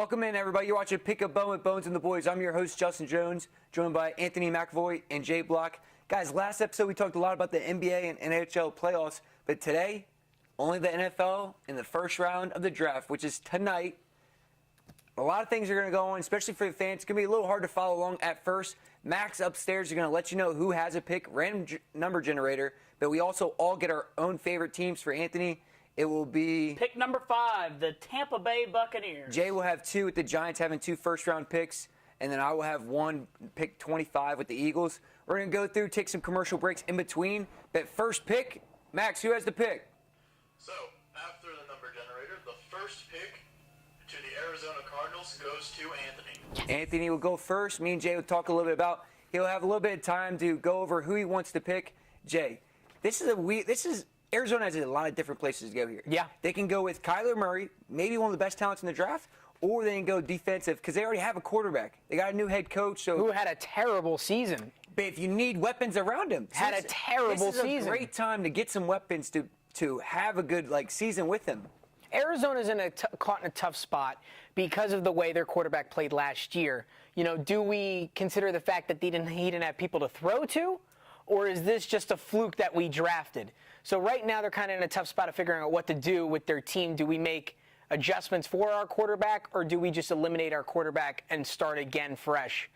Welcome in, everybody. You're watching PickABone with Bones and the Boys. I'm your host, Justin Jones, joined by Anthony McAvoy and Jay Block. Guys, last episode we talked a lot about the NBA and NHL playoffs, but today, only the NFL in the first round of the draft, which is tonight. A lot of things are going to go on, especially for the fans. It's going to be a little hard to follow along at first. Max upstairs is going to let you know who has a pick, random number generator, but we also all get our own favorite teams. For Anthony, it will be pick number 5, the Tampa Bay Buccaneers. Jay will have 2 with the Giants having 2 first-round picks, and then I will have 1 pick 25 with the Eagles. We're going to go through, take some commercial breaks in between. But first pick, Max, who has the pick? So, after the number generator, the first pick to the Arizona Cardinals goes to Anthony. Anthony will go first. Me and Jay will talk a little bit about. He'll have a little bit of time to go over who he wants to pick. Jay, Arizona has a lot of different places to go here. Yeah. They can go with Kyler Murray, maybe one of the best talents in the draft, or they can go defensive because they already have a quarterback. They got a new head coach. Who had a terrible season. But if you need weapons around him. Had a terrible season. This is a great time to get some weapons to have a good season with him. Arizona's caught in a tough spot because of the way their quarterback played last year. You know, do we consider the fact that he didn't have people to throw to? Or is this just a fluke that we drafted? So right now they're kind of in a tough spot of figuring out what to do with their team. Do we make adjustments for our quarterback, or do we just eliminate our quarterback and start again fresh?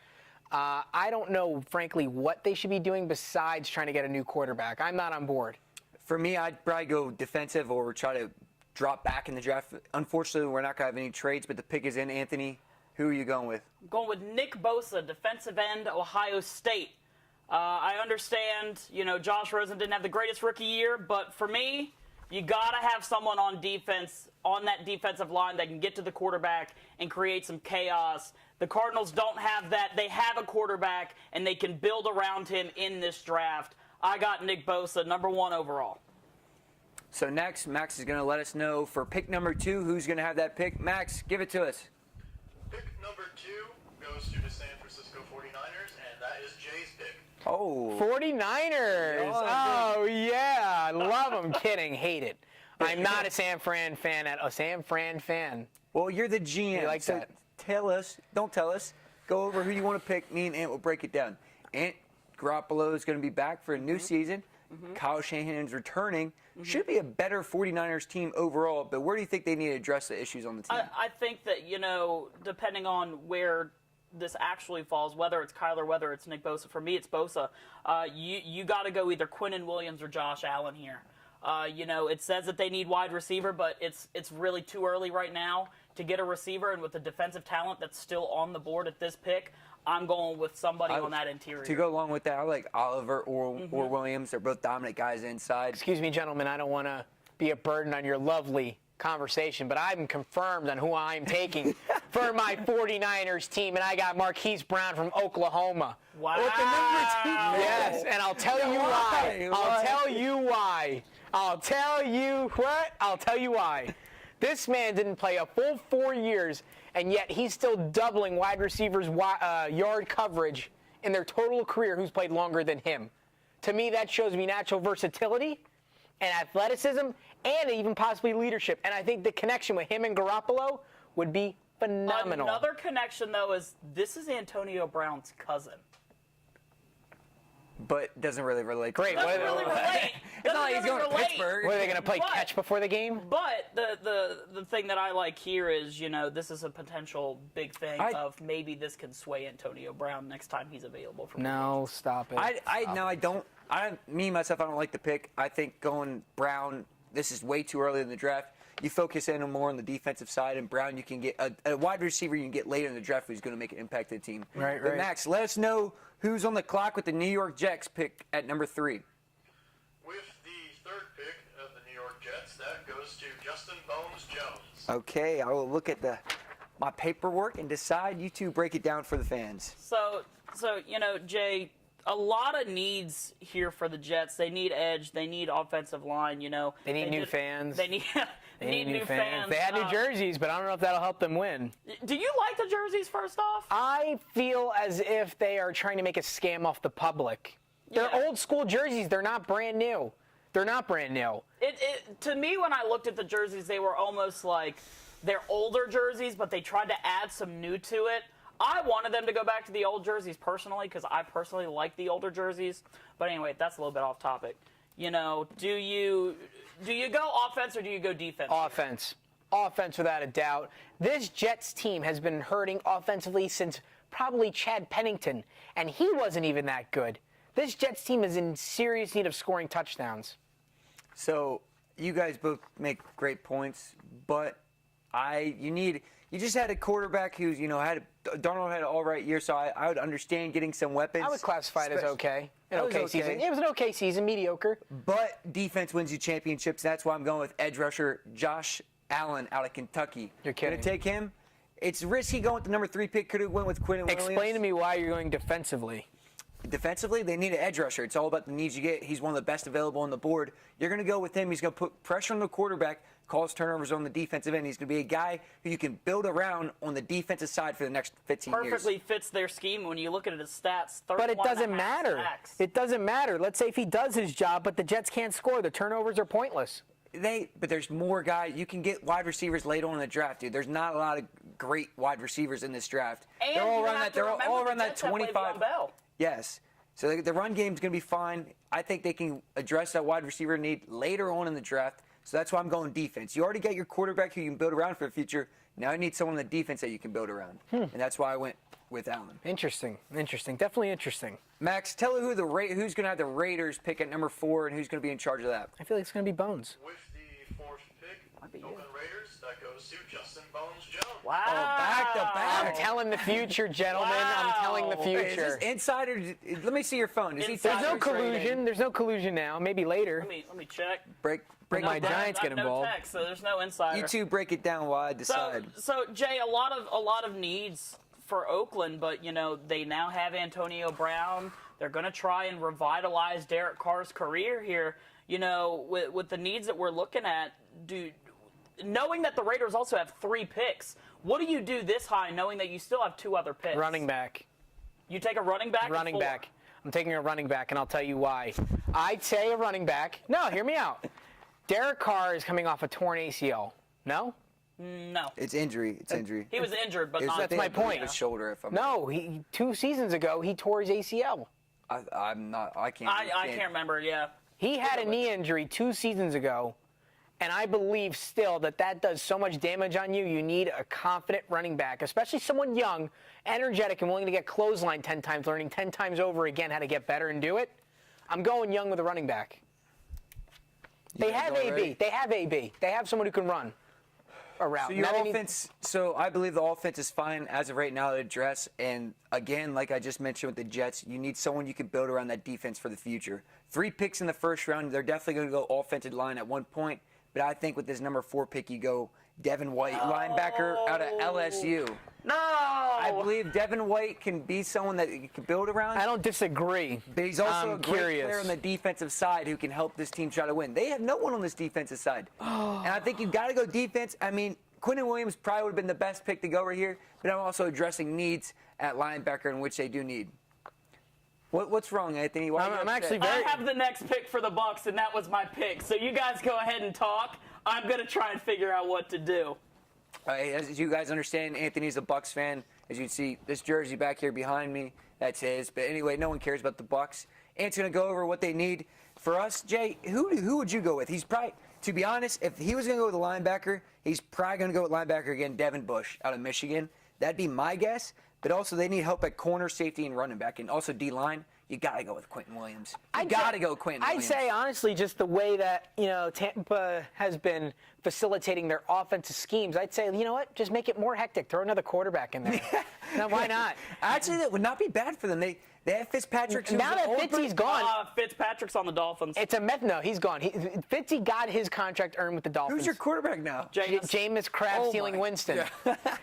I don't know, frankly, what they should be doing besides trying to get a new quarterback. I'm not on board. For me, I'd probably go defensive or try to drop back in the draft. Unfortunately, we're not going to have any trades, but the pick is in. Anthony, who are you going with? I'm going with Nick Bosa, defensive end, Ohio State. I understand, Josh Rosen didn't have the greatest rookie year, but for me, you got to have someone on defense, on that defensive line that can get to the quarterback and create some chaos. The Cardinals don't have that. They have a quarterback, and they can build around him in this draft. I got Nick Bosa, number 1 overall. So next, Max is going to let us know for pick number 2, who's going to have that pick. Max, give it to us. Pick number 2 goes to the San Francisco 49ers, and that is Jay's pick. Oh. 49ers. Oh, yeah. Love them. Kidding. Hate it. I'm not a San Fran fan. Well, you're the GM. You like so that? Don't tell us. Go over who you want to pick. Me and Ant will break it down. Ant Garoppolo is going to be back for a new season. Kyle Shanahan's returning. Should be a better 49ers team overall, but where do you think they need to address the issues on the team? I think that, depending on where this actually falls, whether it's Kyler, whether it's Nick Bosa. For me, it's Bosa. You got to go either Quinnen Williams or Josh Allen here. It says that they need wide receiver, but it's really too early right now to get a receiver. And with the defensive talent that's still on the board at this pick, I'm going with somebody on that interior. To go along with that, I like Oliver or Williams. They're both dominant guys inside. Excuse me, gentlemen. I don't want to be a burden on your lovely conversation, but I'm confirmed on who I'm taking for my 49ers team, and I got Marquise Brown from Oklahoma. Wow. With the number 2 pick. Yes, and I'll tell you why. I'll tell you why. This man didn't play a full 4 years, and yet he's still doubling wide receivers' yard coverage in their total career who's played longer than him. To me, that shows me natural versatility and athleticism and even possibly leadership. And I think the connection with him and Garoppolo would be phenomenal. Another connection, though, is this is Antonio Brown's cousin. But doesn't really relate. Great. Doesn't really relate. It's not like he's going to Pittsburgh. What, are they going to play catch before the game? But the thing that I like here is, this is a potential big thing of maybe this can sway Antonio Brown next time he's available for No, stop it. I don't like the pick. I think going Brown, this is way too early in the draft. You focus in more on the defensive side, and Brown, you can get a wide receiver you can get later in the draft who's going to make an impact to the team. Right. But Max, let us know who's on the clock with the New York Jets pick at number 3. With the third pick of the New York Jets, that goes to Justin Bones Jones. Okay, I will look at my paperwork and decide. You two break it down for the fans. So Jay, a lot of needs here for the Jets. They need edge. They need offensive line. They need new fans. They need new fans. They had new jerseys, but I don't know if that'll help them win. Do you like the jerseys, first off? I feel as if they are trying to make a scam off the public. They're old school jerseys. They're not brand new. To me, when I looked at the jerseys, they were almost like their older jerseys, but they tried to add some new to it. I wanted them to go back to the old jerseys personally because I personally like the older jerseys. But anyway, that's a little bit off topic. You know, do you go offense or do you go defense? Offense. Offense, without a doubt. This Jets team has been hurting offensively since probably Chad Pennington, and he wasn't even that good. This Jets team is in serious need of scoring touchdowns. So you guys both make great points, but you just had a quarterback who's Darnold had an all right year, so I would understand getting some weapons. I would classify it as okay. An That was okay season. okay. It was an okay season, mediocre. But defense wins you championships. That's why I'm going with edge rusher Josh Allen out of Kentucky. You're kidding. Gonna take him. It's risky going with the number 3 pick. Could have went with Quinn Williams. Explain to me why you're going defensively. Defensively, they need an edge rusher. It's all about the needs you get. He's one of the best available on the board. You're going to go with him. He's going to put pressure on the quarterback, cause turnovers on the defensive end. He's going to be a guy who you can build around on the defensive side for the next 15 years. Perfectly fits their scheme when you look at his stats. But it doesn't 31.5 matter. sacks. It doesn't matter. Let's say if he does his job, but the Jets can't score. The turnovers are pointless. But there's more guys. You can get wide receivers late on in the draft, dude. There's not a lot of great wide receivers in this draft. And they're all you around have that. to They're remember all the around that Jets have 25. Le'Veon Bell. Yes. So the run game's going to be fine. I think they can address that wide receiver need later on in the draft. So that's why I'm going defense. You already got your quarterback who you can build around for the future. Now you need someone on the defense that you can build around. And that's why I went with Allen. Interesting. Definitely interesting. Max, tell who's going to have the Raiders pick at number 4 and who's going to be in charge of that. I feel like it's going to be Bones. With the 4th pick, you. Oakland Raiders, that goes to Justin Bones Jones. Wow. Oh, back to back. I'm telling the future, gentlemen. I'm telling the Wow. Hey, is future. this insider? Let me see your phone. Is he Insider There's no trading? collusion. There's no collusion now. Maybe later. Let me check. Break My it down. Giants get No involved. text, so there's no insider. You two break it down while I decide. So Jay, a lot of needs for Oakland, but they now have Antonio Brown. They're going to try and revitalize Derek Carr's career here. With the needs that we're looking at, knowing that the Raiders also have 3 picks, what do you do this high, knowing that you still have 2 other picks? Running back. You take a running back. Running or 4? back. I'm taking a running back, and I'll tell you why. I'd say a running back. No, hear me out. Derek Carr is coming off a torn ACL. No? No, It's injury. It's injury. he was injured, but not. That's my point. His shoulder. If I'm No, 2 seasons ago, he tore his ACL. I'm not. I can't. I can't remember. Yeah. He had a knee injury 2 seasons ago, and I believe still that does so much damage on you. You need a confident running back, especially someone young, energetic, and willing to get clotheslined 10 times, learning 10 times over again how to get better and do it. I'm going young with a running back. They have going AB. ready? They have AB. They have someone who can run a route. So your Now they need- offense. So I believe the offense is fine as of right now to address. And again, like I just mentioned with the Jets, you need someone you can build around that defense for the future. 3 picks in the first round. They're definitely going to go offensive line at one point. But I think with this number 4 pick, you go Devin White, linebacker out of LSU. No. I believe Devin White can be someone that you can build around. I don't disagree. But he's also I'm a great curious. player on the defensive side who can help this team try to win. They have no one on this defensive side. And I think you've got to go defense. I mean, Quinn Williams probably would have been the best pick to go right here, but I'm also addressing needs at linebacker in which they do need. What's wrong, Anthony? Why are you I'm upset? actually I very. have the next pick for the Bucks, and that was my pick. So you guys go ahead and talk. I'm gonna try and figure out what to do. As you guys understand, Anthony's a Bucks fan. As you can see, this jersey back here behind me, that's his. But anyway, no one cares about the Bucks. Ant's going to go over what they need. For us, Jay, who would you go with? He's probably, to be honest, if he was going to go with a linebacker, he's probably going to go with linebacker again, Devin Bush out of Michigan. That'd be my guess. But also, they need help at corner, safety, and running back. And also D-line, you got to go with Quentin Williams. You got to go with Quentin Williams. I'd say, honestly, just the way that, Tampa has been facilitating their offensive schemes, I'd say, you know what, just make it more hectic. Throw another quarterback in there. Now, why not? Actually, that would not be bad for them. They have Fitzpatrick. who's Now an that old Fitzy's gone, Fitzpatrick's on the Dolphins. it's a myth. No, he's gone. Fitzy got his contract earned with the Dolphins. Who's your quarterback now? Jameis Crab Oh stealing my- Winston.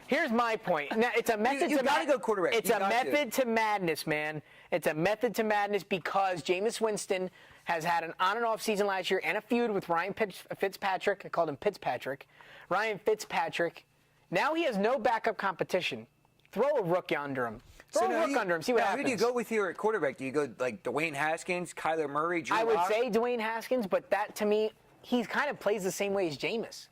Here's my point. Now, it's a method you to gotta go quarterback. It's You a got to. method to madness, man. It's a method to madness because Jameis Winston has had an on and off season last year and a feud with Ryan Fitzpatrick. I called him Fitzpatrick. Ryan Fitzpatrick. Now he has no backup competition. Throw a rookie under him. Throw a rook under him. See what happens. Who do you go with here at quarterback? Do you go like Dwayne Haskins, Kyler Murray, Drew I would Lock? say Dwayne Haskins, but that to me, he kind of plays the same way as Jameis.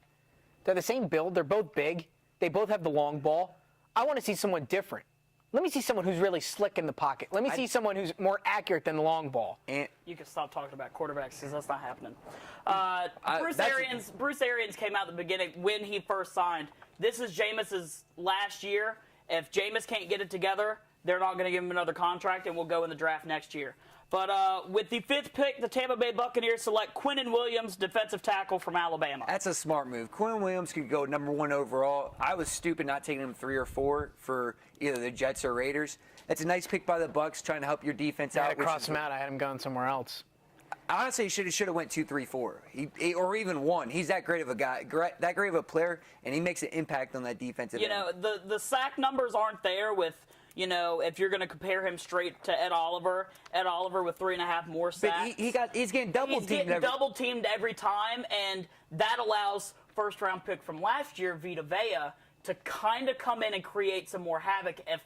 They're the same build. They're both big. They both have the long ball. I want to see someone different. Let me see someone who's really slick in the pocket. Let me see someone who's more accurate than the long ball. And You can stop talking about quarterbacks because that's not happening. Bruce Arians came out at the beginning when he first signed. This is Jameis's last year. If Jameis can't get it together, they're not going to give him another contract, and we'll go in the draft next year. But with the 5th pick, the Tampa Bay Buccaneers select Quinnen Williams, defensive tackle from Alabama. that's a smart move. Quinn Williams could go number 1 overall. I was stupid not taking him 3 or 4 for either the Jets or Raiders. That's a nice pick by the Bucs, trying to help your defense I out. had to cross him out. I had him going somewhere else. Honestly, he should have went 2, 3, 4, or even 1. He's that great of a guy, that great of a player, and he makes an impact on that defensive end. The sack numbers aren't there with, if you're going to compare him straight to Ed Oliver with 3.5 more sacks. But he's getting double He's teamed. getting double teamed every time, and that allows first-round pick from last year, Vita Vea, to kind of come in and create some more havoc if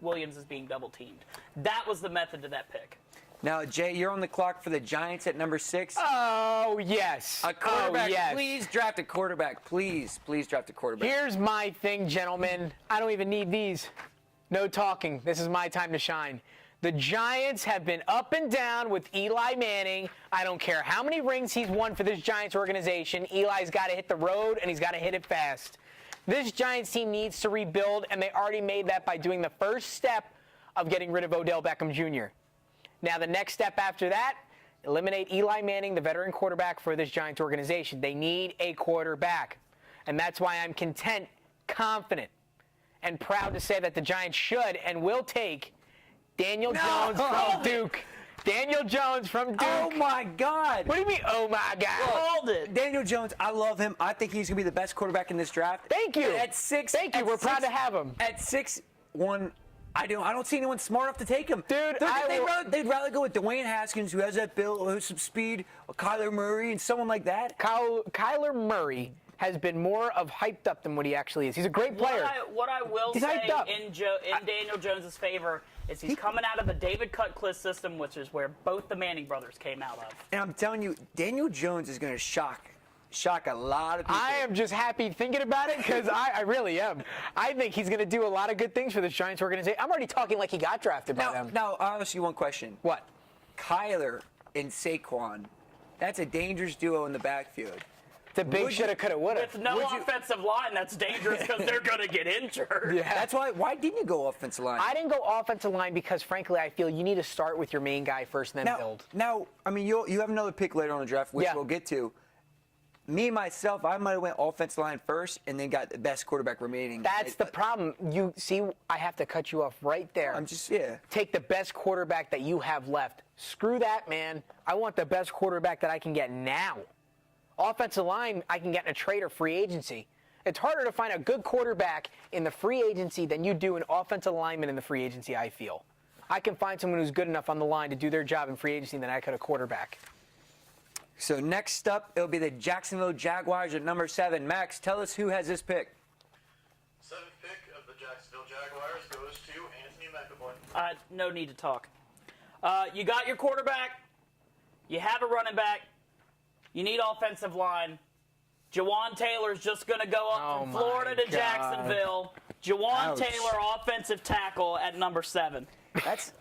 Williams is being double teamed. That was the method to that pick. Now, Jay, you're on the clock for the Giants at number 6. Oh, yes. A quarterback. Oh, yes. Please draft a quarterback. Please draft a quarterback. Here's my thing, gentlemen. I don't even need these. No talking. This is my time to shine. The Giants have been up and down with Eli Manning. I don't care how many rings he's won for this Giants organization. Eli's got to hit the road, and he's got to hit it fast. This Giants team needs to rebuild, and they already made that by doing the first step of getting rid of Odell Beckham Jr. Now, the next step after that, eliminate Eli Manning, the veteran quarterback for this Giants organization. They need a quarterback. And that's why I'm content, confident, and proud to say that the Giants should and will take Daniel Jones from Duke. Daniel Jones from Duke. Oh, my God. What do you mean, oh, my God? Hold it. Daniel Jones, I love him. I think he's going to be the best quarterback in this draft. Thank you. At 6. Thank you. at We're proud 6 to have him. At 6'1", I don't see anyone smart enough to take him. Dude, they'd rather go with Dwayne Haskins, who has that build, who has some speed, or Kyler Murray, and someone like that. Kyler Murray has been more of hyped up than what he actually is. He's a great player. What I will He's say hyped up. in Daniel Jones' favor is he's coming out of the David Cutcliffe system, which is where both the Manning brothers came out of. And I'm telling you, Daniel Jones is going to shock a lot of people. I am just happy thinking about it because I really am. I think he's going to do a lot of good things for this Giants organization. I'm already talking like he got drafted by them. Now, I'll ask you one question. What? Kyler and Saquon, that's a dangerous duo in the backfield. It's a big shoulda, coulda, woulda. With no offensive line, that's dangerous because they're going to get injured. Yeah. That's why didn't you go offensive line? I didn't go offensive line because, frankly, I feel you need to start with your main guy first and then build. Now, I mean, you have another pick later on the draft, which we'll get to. Me, myself, I might have went offensive line first and then got the best quarterback remaining. That's the problem. You see, I have to cut you off right there. Take the best quarterback that you have left. Screw that, man. I want the best quarterback that I can get now. Offensive line, I can get in a trade or free agency. It's harder to find a good quarterback in the free agency than you do an offensive lineman in the free agency, I feel. I can find someone who's good enough on the line to do their job in free agency than I could a quarterback. So next up, it'll be the Jacksonville Jaguars at number 7. Max, tell us who has this pick. 7th pick of the Jacksonville Jaguars goes to Anthony McAvoy. No need to talk. You got your quarterback. You have a running back. You need offensive line. Jawan Taylor's just going to go up from Florida to Jacksonville. Jawan Taylor, offensive tackle at number 7. That's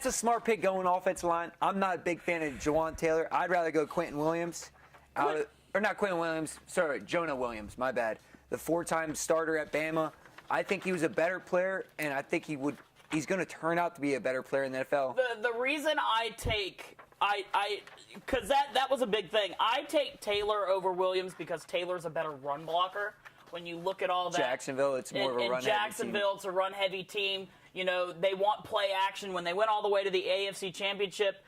a smart pick going offensive line. I'm not a big fan of Jawan Taylor. I'd rather go Quentin Williams. Or not Quentin Williams. Sorry, Jonah Williams. My bad. The 4-time starter at Bama. I think he was a better player, and I think he's going to turn out to be a better player in the NFL. The reason I take because that was a big thing. I take Taylor over Williams because Taylor's a better run blocker. When you look at all that, Jacksonville, it's more of a run-heavy team. In Jacksonville, it's a run-heavy team. You know, they want play action. When they went all the way to the AFC Championship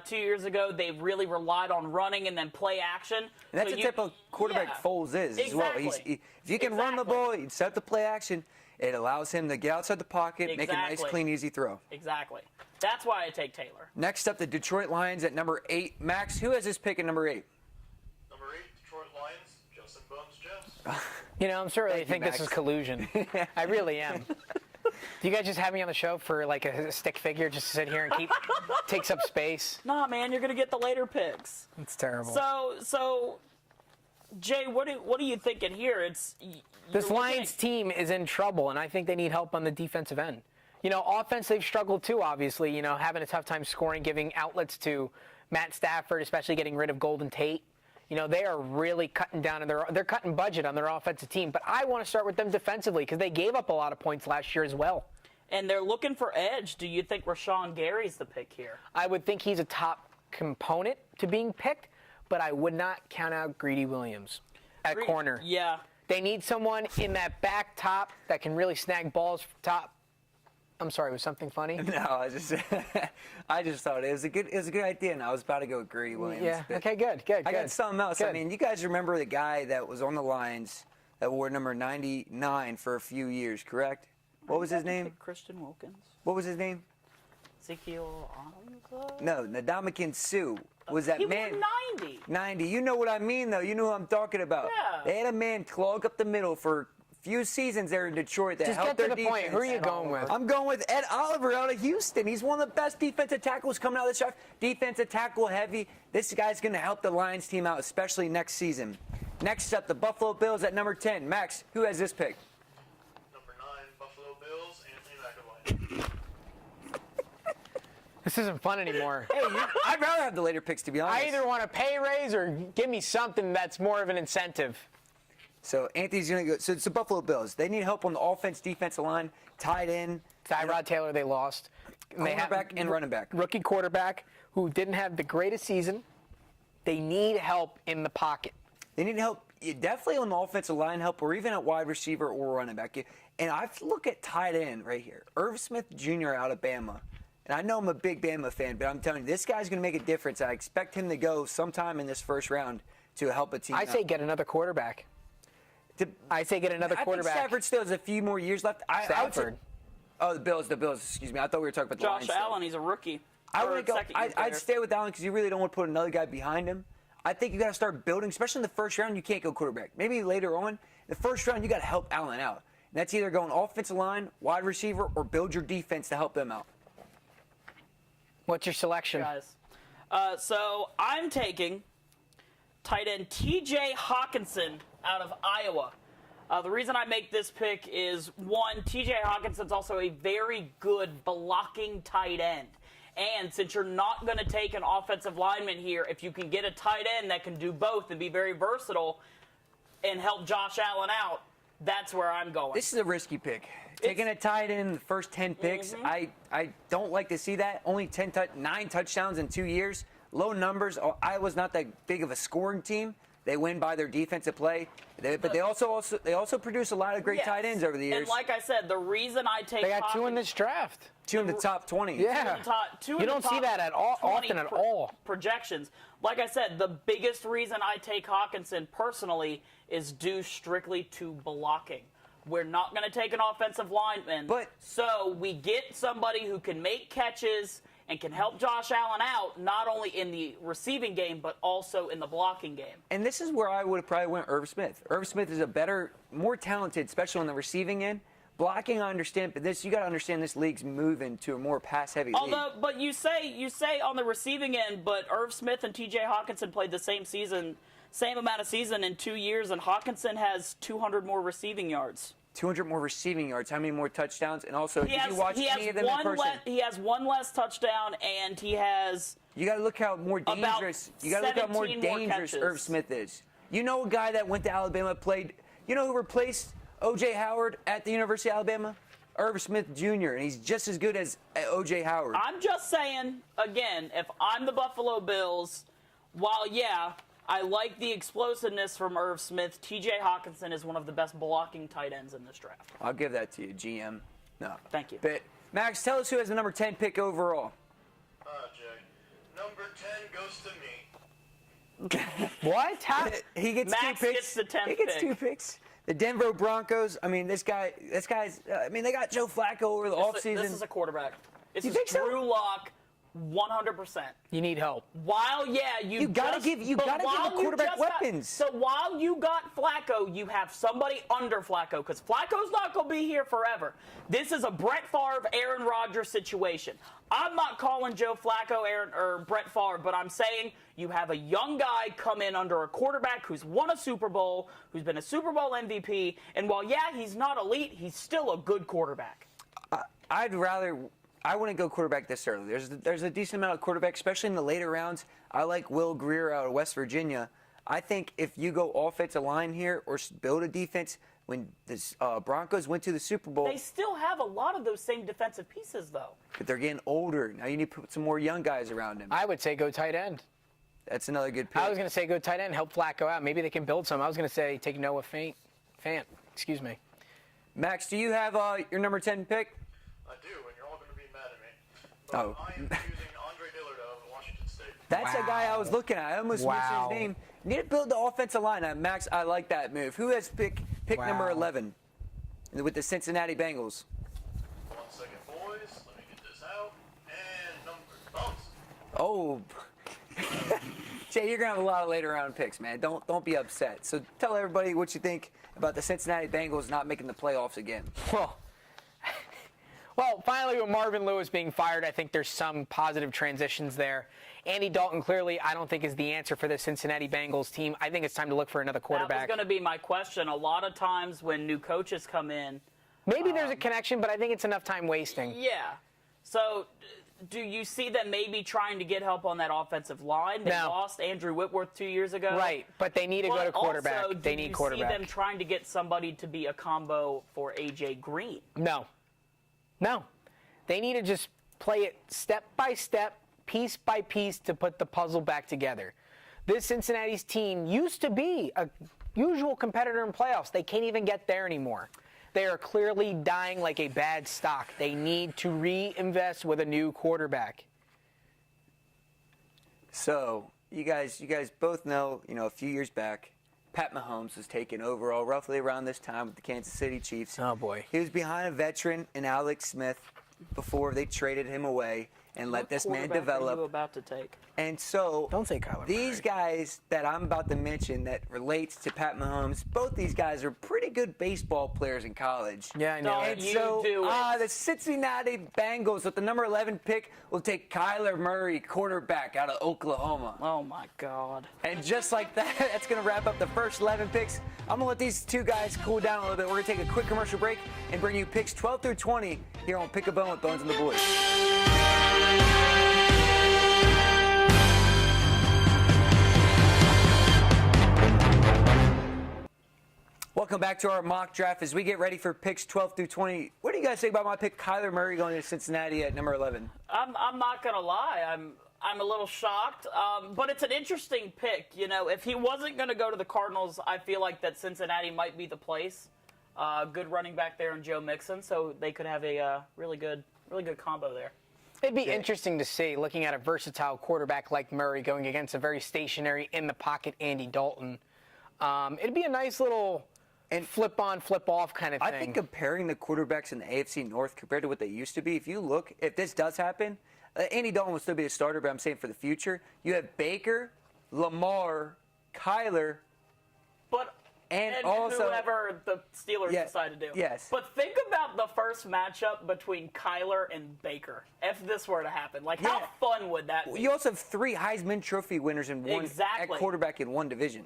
2 years ago, they really relied on running and then play action. And that's the type of quarterback Foles is as well. If you can run the ball, you set up the play action, it allows him to get outside the pocket, make a nice, clean, easy throw. Exactly. That's why I take Taylor. Next up, the Detroit Lions at number 8. Max, who has this pick at number 8? Number 8, Detroit Lions, Justin Bones Jones. You know, I'm sorry I think this is collusion. I really am. Do you guys just have me on the show for like a stick figure just to sit here and takes up space? Nah, man, you're going to get the later picks. It's terrible. So Jay, what are you thinking here? This Lions team is in trouble, and I think they need help on the defensive end. Offense, they've struggled too, obviously, having a tough time scoring, giving outlets to Matt Stafford, especially getting rid of Golden Tate. They are really cutting down, and they're cutting budget on their offensive team. But I want to start with them defensively because they gave up a lot of points last year as well. And they're looking for edge. Do you think Rashawn Gary's the pick here? I would think he's a top component to being picked, but I would not count out Greedy Williams at corner. Yeah. They need someone in that back top that can really snag balls from top. I'm sorry, was something funny? No, I just thought it was a good idea, and I was about to go with Greedy Williams. Yeah. but Okay. Good. I got something else. Good. I mean, you guys remember the guy that was on the Lions that wore number 99 for a few years, correct? What was his name? Christian Wilkins. What was his name? Ezekiel Ansah? No, Ndamukong Suh was that He man. wore 90. 90. You know what I mean, though. You know who I'm talking about. Yeah. They had a man clog up the middle for a few seasons there in Detroit that Just helped get to their the defense. point. Who are you going with? I'm going with Ed Oliver out of Houston. He's one of the best defensive tackles coming out of this draft. Defensive tackle heavy. This guy's going to help the Lions team out, especially next season. Next up, the Buffalo Bills at number 10. Max, who has this pick? Number 9, Buffalo Bills, Anthony McAvoy. This isn't fun anymore. I'd rather have the later picks, to be honest. I either want a pay raise or give me something that's more of an incentive. So Anthony's going to go. So it's the Buffalo Bills. They need help on the offense, defensive line, tight end. Tyrod Taylor, they lost. And they have Cornerback and running back. Rookie quarterback who didn't have the greatest season. They need help in the pocket. They need help, definitely on the offensive line help, or even at wide receiver or running back. And I look at tight end right here. Irv Smith Jr. out of Bama. And I know I'm a big Bama fan, but I'm telling you, this guy's going to make a difference. I expect him to go sometime in this first round to help a team I out. say get another quarterback. I say get another quarterback. I think Stafford still has a few more years left. Stafford. The Bills, excuse me. I thought we were talking about the Josh Lions still. Allen, he's a rookie. I would go. Second-year I'd player. stay with Allen because you really don't want to put another guy behind him. I think you got to start building, especially in the first round. You can't go quarterback. Maybe later on, the first round, you got to help Allen out. And that's either going offensive line, wide receiver, or build your defense to help them out. What's your selection? Guys. So I'm taking tight end T.J. Hawkinson out of Iowa. The reason I make this pick is, one, T.J. Hawkinson's also a very good blocking tight end. And since you're not going to take an offensive lineman here, if you can get a tight end that can do both and be very versatile and help Josh Allen out, that's where I'm going. This is a risky pick. Taking a tight end in the first 10 picks, I don't like to see that. Only 9 touchdowns in 2 years. Low numbers. Iowa's not that big of a scoring team. They win by their defensive play. But they also produce a lot of great tight ends over the years. And like I said, the reason I take They got two in this draft. 2 in the top 20. Yeah. Two in You the don't see top that at all 20 often at all. Projections. Like I said, the biggest reason I take Hawkinson personally is due strictly to blocking. We're not going to take an offensive lineman. So we get somebody who can make catches and can help Josh Allen out, not only in the receiving game, but also in the blocking game. And this is where I would have probably went Irv Smith. Irv Smith is a better, more talented, especially on the receiving end. Blocking, I understand, but you got to understand this league's moving to a more pass-heavy league. But you say on the receiving end, but Irv Smith and T.J. Hawkinson played the same amount of season in 2 years, and Hawkinson has 200 more receiving yards. 200 more receiving yards. How many more touchdowns? And also, did you watch any of them in person? He has one less touchdown, and he has. You got to look how more dangerous. You got to look how more 17 dangerous catches. Irv Smith is. You know a guy that went to Alabama, played. You know who replaced O.J. Howard at the University of Alabama? Irv Smith Jr. And he's just as good as O.J. Howard. I'm just saying again, if I'm the Buffalo Bills, while I like the explosiveness from Irv Smith, T.J. Hawkinson is one of the best blocking tight ends in this draft. I'll give that to you, GM. No. Thank you. But Max, tell us who has the number 10 pick overall. Jay. Number 10 goes to me. What? How? He gets Max 2 picks. gets the 10th He gets pick. 2 picks. The Denver Broncos. I mean, this guy's. I mean, they got Joe Flacco over the offseason. This is a quarterback. This You is think so? Drew Lock 100%. You need help. While, yeah, You gotta give the quarterback weapons. So while you got Flacco, you have somebody under Flacco, because Flacco's not going to be here forever. This is a Brett Favre, Aaron Rodgers situation. I'm not calling Joe Flacco or Brett Favre, but I'm saying you have a young guy come in under a quarterback who's won a Super Bowl, who's been a Super Bowl MVP, and while, yeah, he's not elite, he's still a good quarterback. I wouldn't go quarterback this early. There's a decent amount of quarterback, especially in the later rounds. I like Will Grier out of West Virginia. I think if you go offensive line here or build a defense, when the Broncos went to the Super Bowl, They still have a lot of those same defensive pieces, though. but they're getting older. Now you need to put some more young guys around him. I would say go tight end. That's another good pick. I was going to say go tight end, help Flacco out. Maybe they can build some. I was going to say take Noah Fant. Excuse me. Max, do you have your number 10 pick? I do, and you're all going to be mad at me. Oh. But I am choosing Andre Dillard of Washington State. That's a guy I was looking at. I almost mentioned his name. You need to build the offensive line. Max, I like that move. Who has pick number 11 with the Cincinnati Bengals? 1 second, boys. Let me get this out. And number 12. Oh, Jay, you're gonna have a lot of later round picks, man. Don't be upset. So tell everybody what you think about the Cincinnati Bengals not making the playoffs again. Well, finally, with Marvin Lewis being fired, I think there's some positive transitions there. Andy Dalton, clearly, I don't think is the answer for the Cincinnati Bengals team. I think it's time to look for another quarterback. That was going to be my question. A lot of times when new coaches come in, Maybe there's a connection, but I think it's enough time wasting. yeah. So do you see them maybe trying to get help on that offensive line? They No. lost Andrew Whitworth 2 years ago. Right, but they need to go to quarterback. Also, They need quarterback. Do you see them trying to get somebody to be a combo for A.J. Green? No. They need to just play it step by step, piece by piece to put the puzzle back together. This Cincinnati's team used to be a usual competitor in playoffs. They can't even get there anymore. They are clearly dying like a bad stock. They need to reinvest with a new quarterback. So you guys both know, a few years back, Pat Mahomes was taken overall roughly around this time with the Kansas City Chiefs. Oh, boy. He was behind a veteran in Alex Smith before they traded him away and let this man What quarterback are develop. you about to take? And so Don't say Kyler these Murray. guys that I'm about to mention that relates to Pat Mahomes, both these guys are pretty good baseball players in college. Yeah, I know. Don't And you so do it. the Cincinnati Bengals with the number 11 pick will take Kyler Murray, quarterback out of Oklahoma. Oh, my God. And just like that, that's going to wrap up the first 11 picks. I'm going to let these two guys cool down a little bit. We're going to take a quick commercial break and bring you picks 12 through 20 here on Pick a Bone with Bones and the Boys. Welcome back to our mock draft as we get ready for picks 12 through 20. What do you guys think about my pick, Kyler Murray, going to Cincinnati at number 11? I'm not gonna lie. I'm a little shocked, but it's an interesting pick. If he wasn't gonna go to the Cardinals, I feel like that Cincinnati might be the place. Good running back there in Joe Mixon, so they could have a really good combo there. It'd be interesting to see, looking at a versatile quarterback like Murray going against a very stationary, in-the-pocket Andy Dalton. It'd be a nice little flip-on, flip-off kind of thing. I think comparing the quarterbacks in the AFC North compared to what they used to be, if this does happen, Andy Dalton will still be a starter, but I'm saying for the future, you have Baker, Lamar, Kyler, and also whoever the Steelers decide to do. Yes. But think about the first matchup between Kyler and Baker. If this were to happen, how fun would that be? You also have 3 Heisman Trophy winners in one Exactly. at quarterback in one division.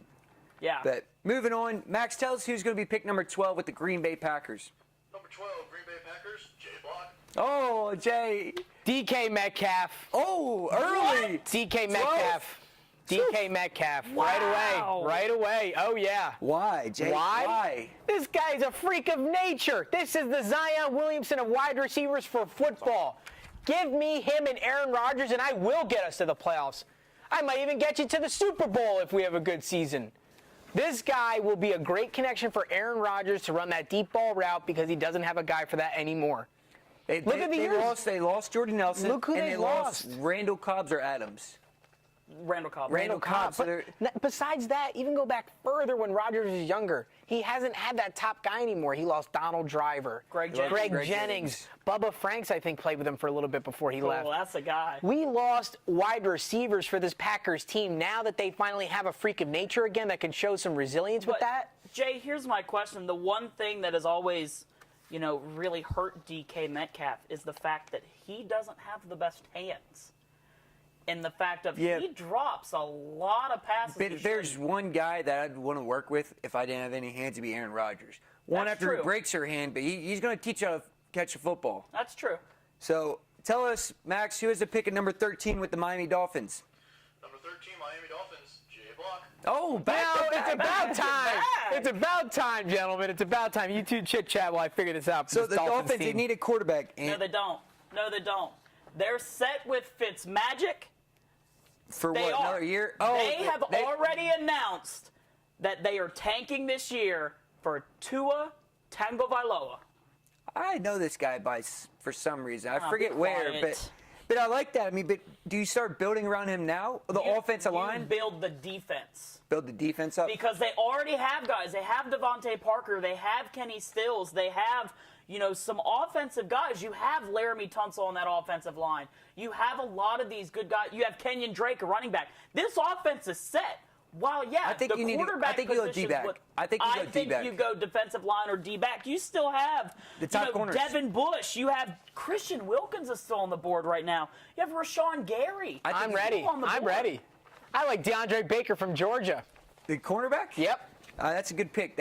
Yeah. But moving on, Max, tell us who's going to be pick number 12 with the Green Bay Packers. Number 12, Green Bay Packers, Jay Block. Oh, Jay. DK Metcalf. Oh, early. DK Metcalf. DK Metcalf. Wow. Right away. Oh, yeah. Why, Jay? Why? This guy's a freak of nature. This is the Zion Williamson of wide receivers for football. Give me him and Aaron Rodgers, and I will get us to the playoffs. I might even get you to the Super Bowl if we have a good season. This guy will be a great connection for Aaron Rodgers to run that deep ball route because he doesn't have a guy for that anymore. They lost Jordan Nelson. Look who and they they lost lost. Randall Cobbs or Adams. Randall Cobb. Randall Cobb. So But besides that, even go back further when Rodgers was younger, he hasn't had that top guy anymore. He lost Donald Driver, Greg Jennings. Jennings. Bubba Franks, I think, played with him for a little bit before he left. Oh, that's a guy. We lost wide receivers for this Packers team. Now that they finally have a freak of nature again that can show some resilience with that. Jay, here's my question. The one thing that has always, really hurt DK Metcalf is the fact that he doesn't have the best hands. And the fact of he drops a lot of passes. But there's one guy that I'd want to work with if I didn't have any hands to be Aaron Rodgers. One That's after true. he breaks her hand, but he's going to teach you how to catch a football. That's true. So tell us, Max, who has the pick at number 13 with the Miami Dolphins? Number 13, Miami Dolphins, Jay Block. Oh, It's about time. It's about time, gentlemen. It's about time. You two chit-chat while I figure this out. For So this the Dolphins, they team. need a quarterback. No, they don't. No, they don't. They're set with Fitzmagic. For They what, are. another year? They have already announced that they are tanking this year for Tua Tagovailoa. I know this guy for some reason. I Oh, forget be where, quiet. but I like that. I mean, but do you start building around him now? The offensive line? Build the defense. Build the defense up? Because they already have guys. They have Devontae Parker. They have Kenny Stills. They have, some offensive guys. You have Laramie Tunsil on that offensive line. You have a lot of these good guys. You have Kenyon Drake, a running back. This offense is set. While, I think the you need to- quarterback I think you go position's D-back. what- I think you go D-back. you go defensive line or D-back. You still have The top corners. Devin Bush. You have Christian Wilkins is still on the board right now. You have Rashawn Gary. I'm ready. on the I'm board. ready. I like DeAndre Baker from Georgia. The cornerback? Yep. That's a good pick.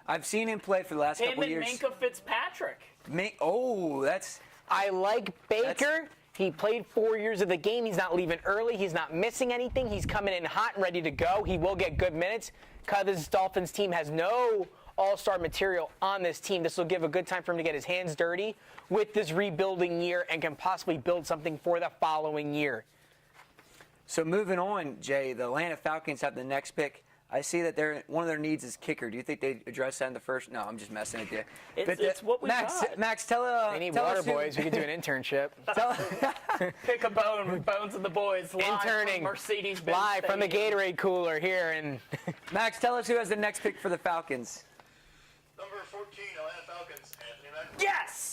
I've seen him play for the last Him couple and years. Minka Fitzpatrick. That's I like Baker. He played 4 years of the game. He's not leaving early. He's not missing anything. He's coming in hot and ready to go. He will get good minutes because this Dolphins team has no all-star material on this team. This will give a good time for him to get his hands dirty with this rebuilding year and can possibly build something for the following year. So moving on, Jay, the Atlanta Falcons have the next pick. I see that one of their needs is kicker. Do you think they address that in the first? No, I'm just messing with you. It's what we Max, got. Max, tell They need tell water us who- boys. We could do an internship. Pick a bone with Bones and the Boys. Live Interning. from Mercedes-Benz Live from the Stadium. Gatorade cooler here. And Max, tell us who has the next pick for the Falcons. Number 14, Atlanta Falcons, Anthony Mack. Yes!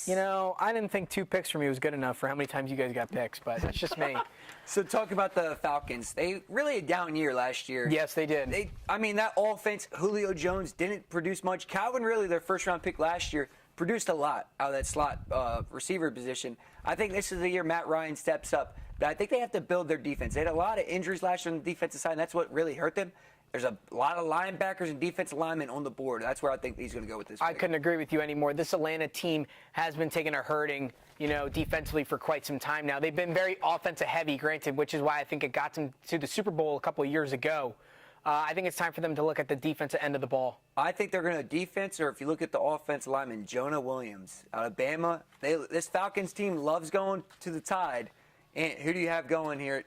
I didn't think 2 picks for me was good enough for how many times you guys got picks, but that's just me. So talk about the Falcons. They really a down year last year. Yes, they did. That offense, Julio Jones didn't produce much. Calvin Ridley, their first-round pick last year, produced a lot out of that slot receiver position. I think this is the year Matt Ryan steps up. But I think they have to build their defense. They had a lot of injuries last year on the defensive side, and that's what really hurt them. There's a lot of linebackers and defensive linemen on the board. That's where I think he's going to go with this pick. I couldn't agree with you anymore. This Atlanta team has been taking a hurting, defensively for quite some time now. They've been very offensive heavy, granted, which is why I think it got them to the Super Bowl a couple of years ago. I think it's time for them to look at the defensive end of the ball. I think they're going to defense, or if you look at the offensive lineman, Jonah Williams out of Bama. This Falcons team loves going to the Tide. And who do you have going here at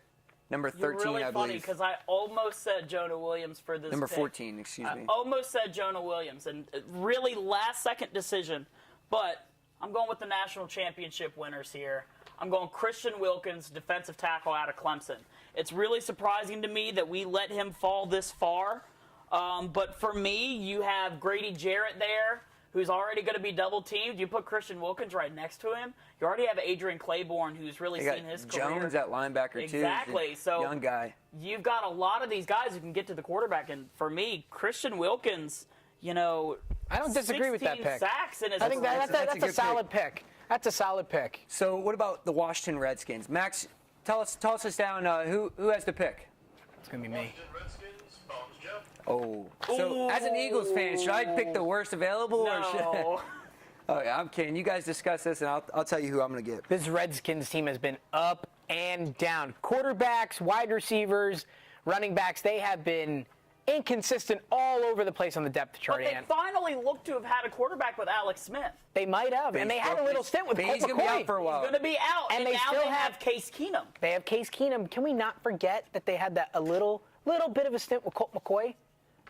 number 13, You're really I funny believe? because I almost said Jonah Williams for this Number pick. 14, excuse me. I almost said Jonah Williams, and really last-second decision. But I'm going with the national championship winners here. I'm going Christian Wilkins, defensive tackle out of Clemson. It's really surprising to me that we let him fall this far. But for me, you have Grady Jarrett there, who's already going to be double-teamed. You put Christian Wilkins right next to him. You already have Adrian Claiborne, who's really They got seen his career. Jones at linebacker, too. Exactly. So young guy. You've got a lot of these guys who can get to the quarterback. And for me, Christian Wilkins, I don't disagree with that 16 pick. sacks in his I think that's a a good solid pick. That's a solid pick. So what about the Washington Redskins? Max, toss us down who has the pick? It's going to be me. Washington Redskins, Bones Jeff. Oh. So as an Eagles fan, should I pick the worst available? Or should... No. Oh, yeah, I'm kidding. You guys discuss this, and I'll tell you who I'm going to get. This Redskins team has been up and down. Quarterbacks, wide receivers, running backs, they have been inconsistent all over the place on the depth chart. But they finally look to have had a quarterback with Alex Smith. They might have, and they had a little stint with Colt He's going to be out McCoy. for a while. Going to be out, And and they now still they have- have Case Keenum. They have Case Keenum. Can we not forget that they had that a little bit of a stint with Colt McCoy?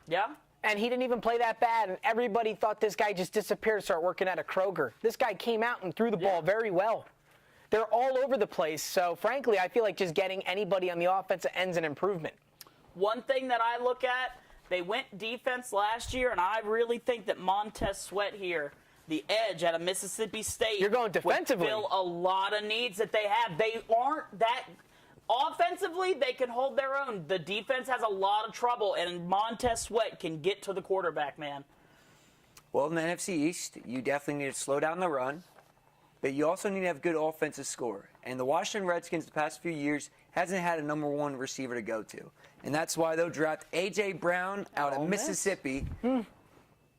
Yeah? And he didn't even play that bad, and everybody thought this guy just disappeared, started working at a Kroger. This guy came out and threw the ball very well. They're all over the place. So, frankly, I feel like just getting anybody on the offensive end's an improvement. One thing that I look at, they went defense last year, and I really think that Montez Sweat here, the edge out of Mississippi State, You're going defensively. would fill a lot of needs that they have. They aren't that offensively. They can hold their own. The defense has a lot of trouble, and Montez Sweat can get to the quarterback, man. Well, in the NFC East, you definitely need to slow down the run, but you also need to have good offensive score. And the Washington Redskins the past few years hasn't had a number one receiver to go to. And that's why they'll draft A.J. Brown out of Mississippi.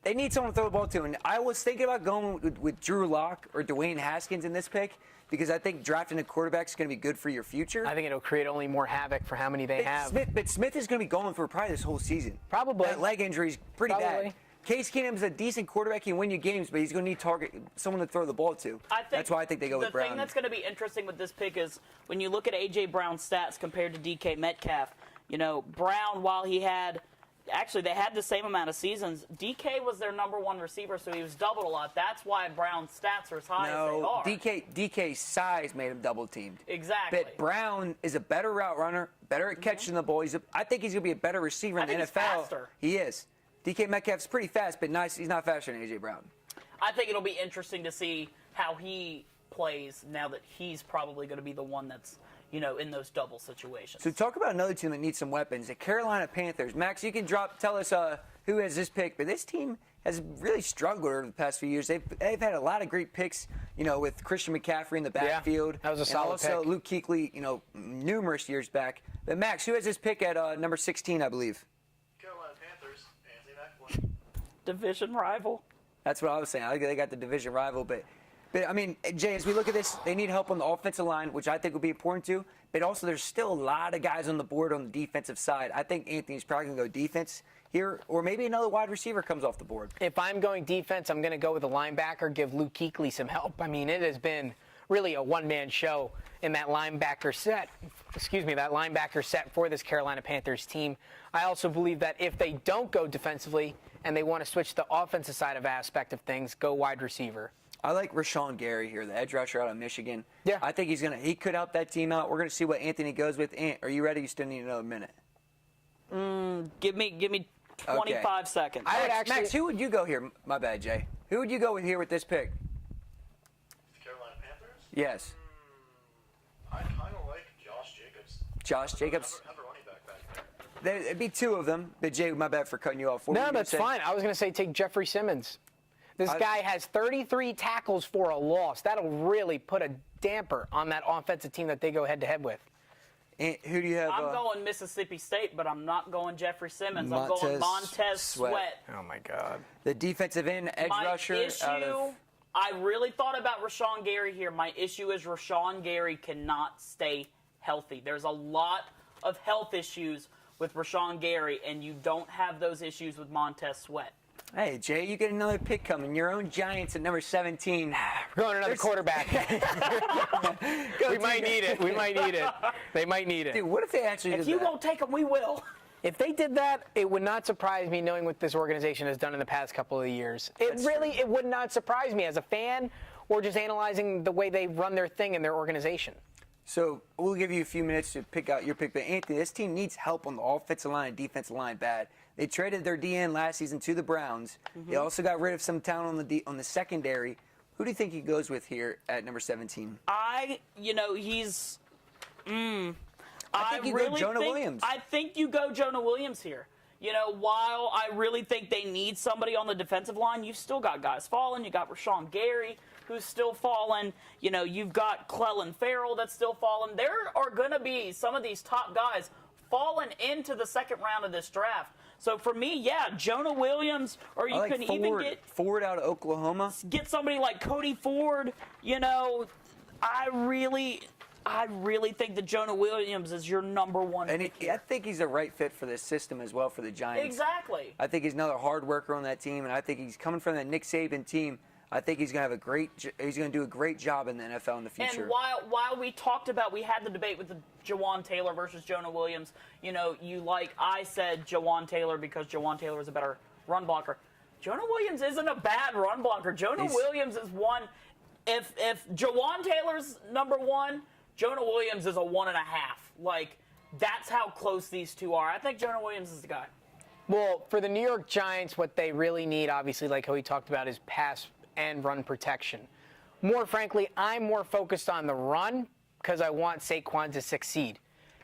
They need someone to throw the ball to. And I was thinking about going with Drew Lock or Dwayne Haskins in this pick because I think drafting a quarterback is going to be good for your future. I think it'll create only more havoc for how many they have. But Smith is going to be going for probably this whole season. Probably. That leg injury is pretty Probably. bad. Case Keenum's a decent quarterback. He can win you games, but he's going to need someone to throw the ball to. That's why I think they go with Brown. The thing that's going to be interesting with this pick is when you look at A.J. Brown's stats compared to DK Metcalf, Brown, while he had – actually, they had the same amount of seasons. DK was their number one receiver, so he was doubled a lot. That's why Brown's stats are as high as they are. DK's size made him double-teamed. Exactly. But Brown is a better route runner, better at catching the ball. I think he's going to be a better receiver in the NFL. He's faster. He is. DK Metcalf's pretty fast, but he's not faster than A.J. Brown. I think it'll be interesting to see how he plays now that he's probably going to be the one that's, in those double situations. So talk about another team that needs some weapons, the Carolina Panthers. Max, you can tell us who has this pick, but this team has really struggled over the past few years. They've had a lot of great picks, with Christian McCaffrey in the backfield. Yeah, that was a solid pick. And also pick. Luke Kuechly, numerous years back. But Max, who has this pick at number 16, I believe? Carolina Panthers, Anthony McAvoy. Division rival. That's what I was saying. I think they got the division rival, but I mean, Jay, as we look at this, they need help on the offensive line, which I think will be important too. But also, there's still a lot of guys on the board on the defensive side. I think Anthony's probably going to go defense here, or maybe another wide receiver comes off the board. If I'm going defense, I'm going to go with a linebacker, give Luke Kuechly some help. I mean, it has been really a one-man show in that linebacker set. That linebacker set for this Carolina Panthers team. I also believe that if they don't go defensively and they want to switch the offensive side of aspect of things, go wide receiver. I like Rashawn Gary here, the edge rusher out of Michigan. Yeah. I think he could help that team out. We're going to see what Anthony goes with. Ant, are you ready? You still need another minute. Give me 25 seconds. Max, who would you go here? My bad, Jay. Who would you go with here with this pick? Carolina Panthers? Yes. I kind of like Josh Jacobs. Josh Jacobs. Have a running back there. It'd be two of them. But Jay, my bad for cutting you off. No, that's fine. I was going to say take Jeffrey Simmons. This guy has 33 tackles for a loss. That'll really put a damper on that offensive team that they go head-to-head with. And who do you have? I'm going Mississippi State, but I'm not going Jeffrey Simmons. I'm Montez going Montez Sweat. Oh, my God. The defensive end, edge rusher. I really thought about Rashawn Gary here. My issue is Rashawn Gary cannot stay healthy. There's a lot of health issues with Rashawn Gary, and you don't have those issues with Montez Sweat. Hey, Jay, you get another pick coming. Your own Giants at number 17. We're going another quarterback. We might need it. They might need it. Dude, what if they actually did If you that? won't take him, we will. If they did that, it would not surprise me knowing what this organization has done in the past couple of years. It would not surprise me as a fan or just analyzing the way they run their thing in their organization. So we'll give you a few minutes to pick out your pick. But, Anthony, this team needs help on the offensive line and defensive line bad. They traded their DN last season to the Browns. They also got rid of some talent on the secondary. Who do you think he goes with here at number 17? I think you go Jonah Williams. I think you go Jonah Williams here. While I really think they need somebody on the defensive line, you've still got guys falling. You got Rashawn Gary, who's still falling. You've got Clellan Ferrell that's still falling. There are going to be some of these top guys falling into the second round of this draft. So for me, yeah, Jonah Williams, or you can even get Ford out of Oklahoma. Get somebody like Cody Ford. I really think that Jonah Williams is your number one. And I think he's the right fit for this system as well for the Giants. Exactly. I think he's another hard worker on that team, and I think he's coming from that Nick Saban team. I think he's going to do a great job in the NFL in the future. And while we talked about, we had the debate with the Jawan Taylor versus Jonah Williams. I said Jawan Taylor because Jawan Taylor is a better run blocker. Jonah Williams isn't a bad run blocker. Williams is one. if Jawan Taylor's number one, Jonah Williams is a 1.5. Like, that's how close these two are. I think Jonah Williams is the guy. Well, for the New York Giants, what they really need, obviously, like how we talked about, is pass and run protection. More frankly, I'm more focused on the run because I want Saquon to succeed.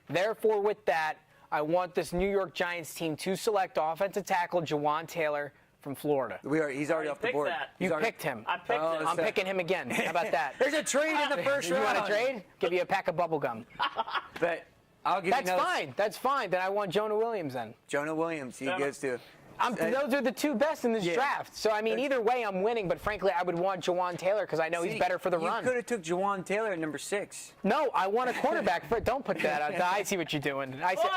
Therefore, with that, I want this New York Giants team to select offensive tackle Jawan Taylor from Florida. He's already off the board. You picked him. I picked him. I'm picking him again. How about that? There's a trade in the first round. You want a trade? Give you a pack of bubble gum. But I'll give That's you fine. That's fine. Then I want Jonah Williams then. Jonah Williams, he goes to. Those are the two best in this draft. So, I mean, either way, I'm winning. But, frankly, I would want Jawan Taylor because I know he's better for the run. You could have took Jawan Taylor at number 6. No, I want a quarterback. Don't put that out. I see what you're doing. See how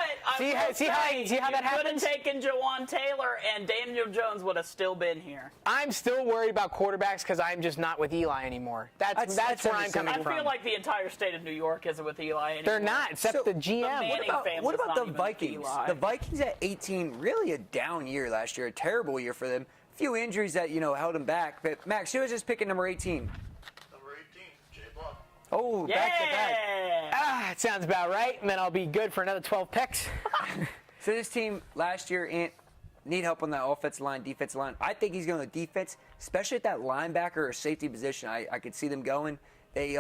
that happens? You could have taken Jawan Taylor, and Daniel Jones would have still been here. I'm still worried about quarterbacks because I'm just not with Eli anymore. That's where I'm coming from. I feel like the entire state of New York isn't with Eli anymore. They're not, except the GM. What about the Vikings? The Vikings at 18, really a down year last year, a terrible year for them. A few injuries that, held them back. But, Max, who was just picking number 18? Number 18, Jay Block. Oh, back to back. It sounds about right. And then I'll be good for another 12 picks. So this team last year need help on that offensive line, defensive line. I think he's going to defense, especially at that linebacker or safety position. I could see them going. They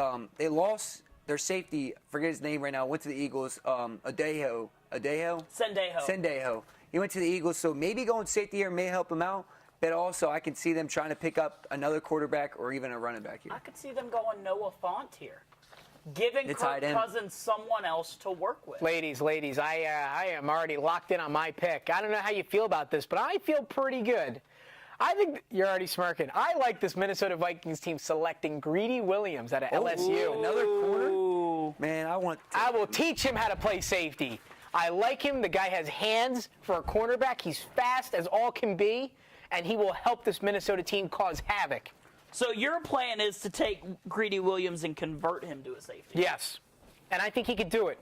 lost their safety, forget his name right now, went to the Eagles, Sendejo. He went to the Eagles, so maybe going safety here may help him out. But also, I can see them trying to pick up another quarterback or even a running back here. I could see them going Noah Fant here, giving Kirk Cousins someone else to work with. Ladies, I am already locked in on my pick. I don't know how you feel about this, but I feel pretty good. I think you're already smirking. I like this Minnesota Vikings team selecting Greedy Williams out of LSU. Another corner? Man, I will teach him how to play safety. I like him. The guy has hands for a cornerback. He's fast as all can be, and he will help this Minnesota team cause havoc. So your plan is to take Greedy Williams and convert him to a safety? Yes, and I think he could do it.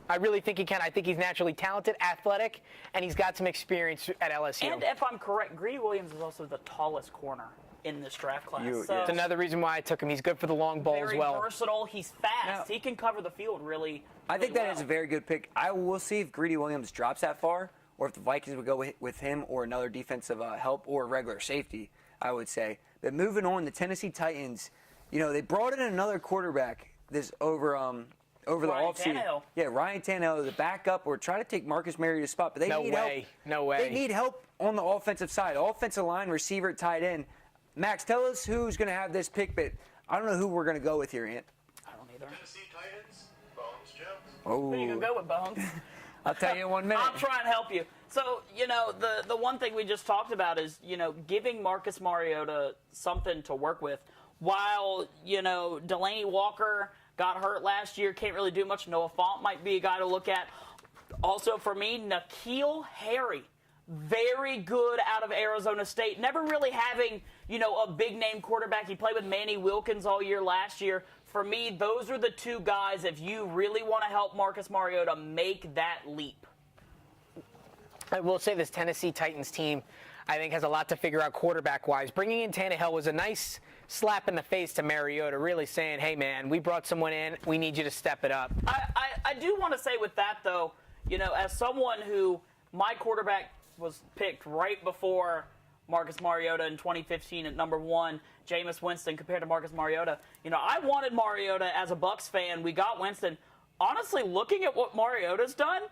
I really think he can. I think he's naturally talented, athletic, and he's got some experience at LSU. And if I'm correct, Greedy Williams is also the tallest corner in this draft class. That's another reason why I took him. He's good for the long ball as well. Very versatile. He's fast. Now, he can cover the field really I think that is a very good pick. I will see if Greedy Williams drops that far, or if the Vikings would go with him or another defensive help or regular safety, I would say. But moving on, the Tennessee Titans, they brought in another quarterback over the offseason. Yeah, Ryan Tannehill, the backup, or try to take Marcus Mariota's spot. But they need help. No way. They need help on the offensive side. Offensive line, receiver, tight end. Max, tell us who's going to have this pick, but I don't know who we're going to go with here, Ant. I don't either. Tennessee Titans, Bones Jones. Oh. Who are you going to go with, Bones? I'll tell you in 1 minute. I'll try and help you. So, the one thing we just talked about is, giving Marcus Mariota something to work with. While, Delaney Walker got hurt last year, can't really do much. Noah Fant might be a guy to look at. Also, for me, N'Keal Harry. Very good out of Arizona State. Never really having, a big-name quarterback. He played with Manny Wilkins all year last year. For me, those are the two guys, if you really want to help Marcus Mariota make that leap. I will say this Tennessee Titans team, I think, has a lot to figure out quarterback-wise. Bringing in Tannehill was a nice slap in the face to Mariota, really saying, hey, man, we brought someone in. We need you to step it up. I do want to say with that, though, as someone who my quarterback was picked right before Marcus Mariota in 2015 at number 1, Jameis Winston compared to Marcus Mariota. I wanted Mariota as a Bucs fan. We got Winston. Honestly, looking at what Mariota's done,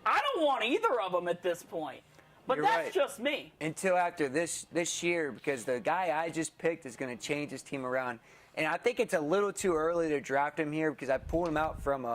I don't want either of them at this point. But that's just me. Until after this year, because the guy I just picked is going to change his team around. And I think it's a little too early to draft him here because I pulled him out from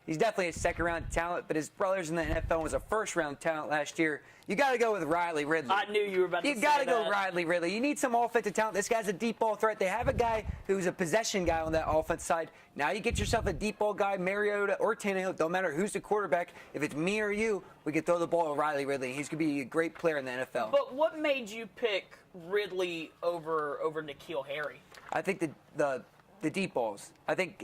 he's definitely a second-round talent, but his brother's in the NFL was a first-round talent last year. You got to go with Riley Ridley. I knew you were about to say that. You got to go Riley Ridley. You need some offensive talent. This guy's a deep ball threat. They have a guy who's a possession guy on that offense side. Now you get yourself a deep ball guy, Mariota or Tannehill. Don't matter who's the quarterback. If it's me or you, we can throw the ball to Riley Ridley. He's going to be a great player in the NFL. But what made you pick Ridley over N'Keal Harry? I think the deep balls. I think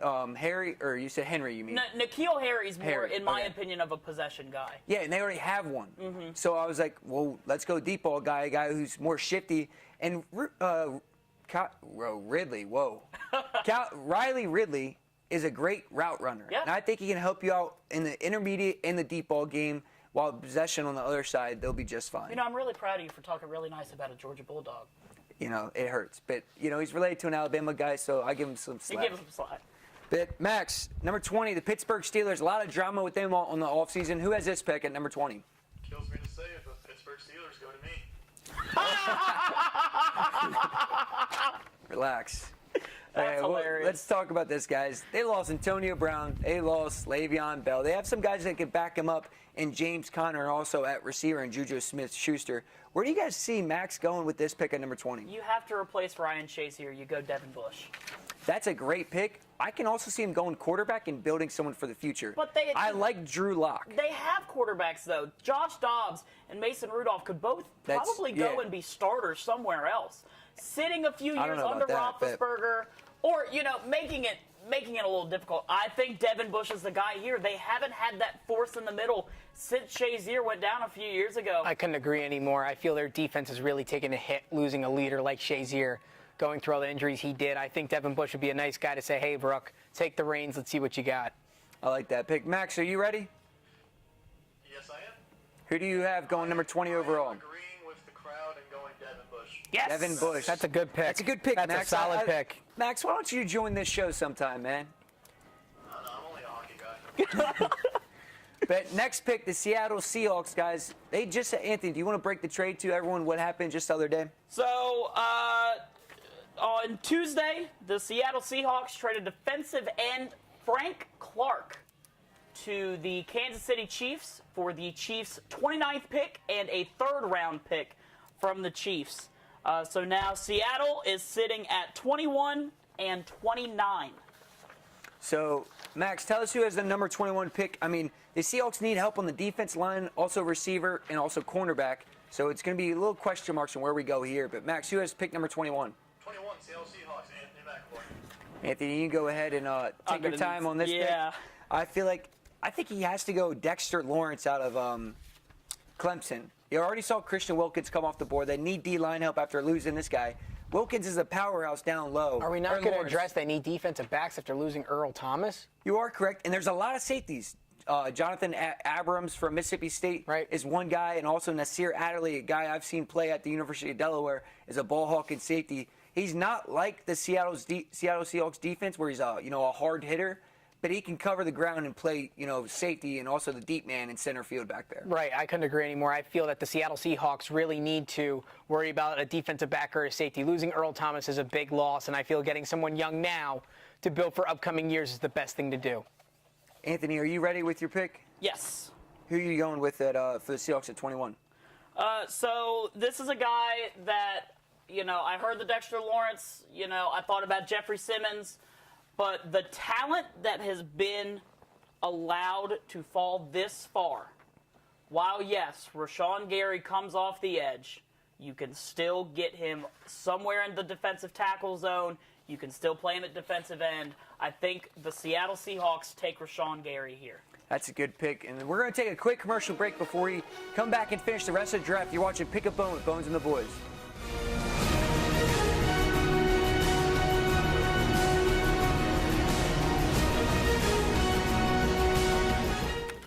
Harry, or you said Henry, you mean? N'Keal Harry's more, in my opinion, of a possession guy. Yeah, and they already have one. Mm-hmm. So I was like, well, let's go deep ball guy, a guy who's more shifty. And Ridley, whoa. Riley Ridley is a great route runner. Yeah. And I think he can help you out in the intermediate and the deep ball game, while possession on the other side, they'll be just fine. You know, I'm really proud of you for talking really nice about a Georgia Bulldog. You know, it hurts. But, you know, he's related to an Alabama guy, so I give him some You slack. give him some slack. But, Max, number 20, the Pittsburgh Steelers. A lot of drama with them on the offseason. Who has this pick at number 20? Kills me to say it, but Pittsburgh Steelers go to me. Relax. That's hilarious. Let's talk about this, guys. They lost Antonio Brown. They lost Le'Veon Bell. They have some guys that can back him up, and James Conner also at receiver and Juju Smith-Schuster. Where do you guys see Max going with this pick at number 20? You have to replace Ryan Chase here. You go Devin Bush. That's a great pick. I can also see him going quarterback and building someone for the future. But I like Drew Lock. They have quarterbacks, though. Josh Dobbs and Mason Rudolph could both probably go and be starters somewhere else. Sitting a few years under Roethlisberger, or, you know, making it a little difficult. I think Devin Bush is the guy here. They haven't had that force in the middle since Shazier went down a few years ago. I couldn't agree anymore. I feel their defense has really taken a hit, losing a leader like Shazier, going through all the injuries he did. I think Devin Bush would be a nice guy to say, hey, Brooke, take the reins. Let's see what you got. I like that pick. Max, are you ready? Yes, I am. Who do you have going number 20 overall? I'm agreeing with the crowd and going Devin Bush. Yes. Devin Bush. That's a good pick. That's a good pick, That's Max. a solid pick. Max, why don't you join this show sometime, man? No, I'm only a hockey guy. But next pick, the Seattle Seahawks, guys. They just Anthony, do you want to break the trade to everyone what happened just the other day? So, on Tuesday, the Seattle Seahawks traded defensive end Frank Clark to the Kansas City Chiefs for the Chiefs' 29th pick and a third-round pick from the Chiefs. So now Seattle is sitting at 21 and 29. So, Max, tell us who has the number 21 pick. I mean, the Seahawks need help on the defense line, also receiver, and also cornerback. So it's going to be a little question marks on where we go here. But, Max, who has pick number 21? 21, Seattle Seahawks, Anthony McAvoy. Anthony, you can go ahead and take your time on this pick. I think he has to go Dexter Lawrence out of Clemson. You already saw Christian Wilkins come off the board. They need D-line help after losing this guy. Wilkins is a powerhouse down low. Are we not going to address they need defensive backs after losing Earl Thomas? You are correct, and there's a lot of safeties. Jonathan Abrams from Mississippi State is one guy, and also Nasir Adderley, a guy I've seen play at the University of Delaware, is a ball hawk and safety. He's not like the Seattle Seahawks defense, where he's a hard hitter, but he can cover the ground and play safety and also the deep man in center field back there. Right, I couldn't agree anymore. I feel that the Seattle Seahawks really need to worry about a defensive back or a safety. Losing Earl Thomas is a big loss, and I feel getting someone young now to build for upcoming years is the best thing to do. Anthony, are you ready with your pick? Yes. Who are you going with for the Seahawks at 21? So this is a guy that, I heard the Dexter Lawrence, I thought about Jeffrey Simmons, but the talent that has been allowed to fall this far, while yes, Rashawn Gary comes off the edge, you can still get him somewhere in the defensive tackle zone. You can still play him at defensive end. I think the Seattle Seahawks take Rashawn Gary here. That's a good pick. And we're going to take a quick commercial break before we come back and finish the rest of the draft. You're watching Pick a Bone with Bones and the Boys.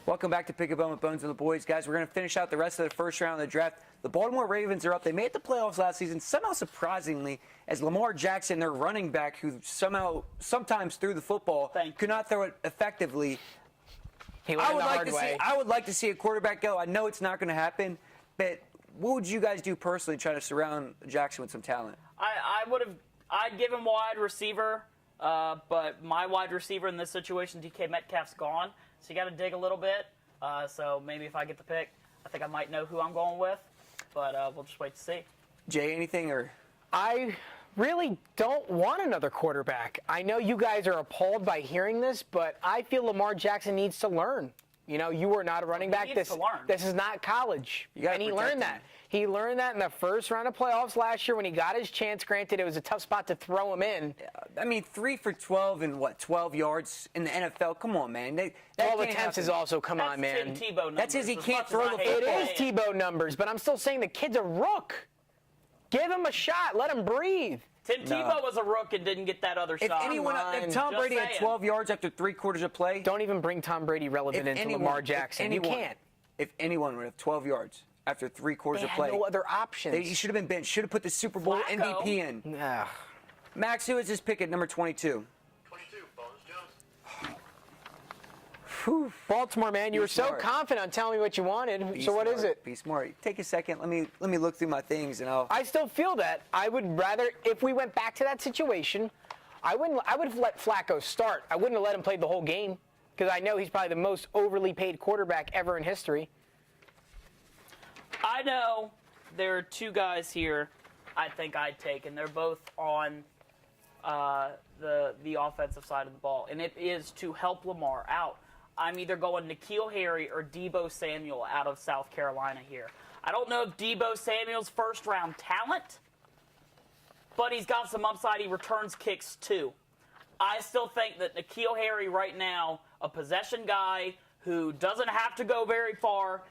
Welcome back to Pick a Bone with Bones and the Boys. Guys, we're going to finish out the rest of the first round of the draft. The Baltimore Ravens are up. They made the playoffs last season, somehow surprisingly, as Lamar Jackson, their running back, who sometimes threw the football, could not throw it effectively. He went the hard way. I would like to see a quarterback go. I know it's not going to happen, but what would you guys do personally trying to surround Jackson with some talent? I'd give him wide receiver, but my wide receiver in this situation, DK Metcalf's gone. So you got to dig a little bit. So maybe if I get the pick, I think I might know who I'm going with. But we'll just wait to see. Jay, anything or? I really don't want another quarterback. I know you guys are appalled by hearing this, but I feel Lamar Jackson needs to learn. You are not a running back. This is not college. And he learned that. He learned that in the first round of playoffs last year when he got his chance. Granted, it was a tough spot to throw him in. I mean, 3 for 12 and 12 yards in the NFL? Come on, man. 12 attempts is also, come on, man. That's Tebow numbers. That's his he can't throw the football. It is Tebow numbers, but I'm still saying the kid's a rook. Give him a shot. Let him breathe. Tim Tebow was a rook and didn't get that other If shot. if Tom Just Brady had saying. 12 yards after 3/4 of play, Don't even bring Tom Brady relevant into Lamar Jackson. You can't. If anyone would have 12 yards after 3/4 They of had play, no other options. he should have been benched. Should have put the Super Bowl Flacco. MVP in. Ugh. Max, who is this pick at number 22? 22, Bones Jones. Baltimore, man, you were so smart. confident on telling me what you wanted. Be So what is smart. it? Be smart. Take a second. Let me look through my things, and I'll. I still feel that. I would rather, if we went back to that situation, I would have let Flacco start. I wouldn't have let him play the whole game because I know he's probably the most overly paid quarterback ever in history. I know there are two guys here I think I'd take, and they're both on the offensive side of the ball, and it is to help Lamar out. I'm either going N'Keal Harry or Deebo Samuel out of South Carolina here. I don't know if Deebo Samuel's first-round talent, but he's got some upside. He returns kicks, too. I still think that N'Keal Harry right now, a possession guy who doesn't have to go very far,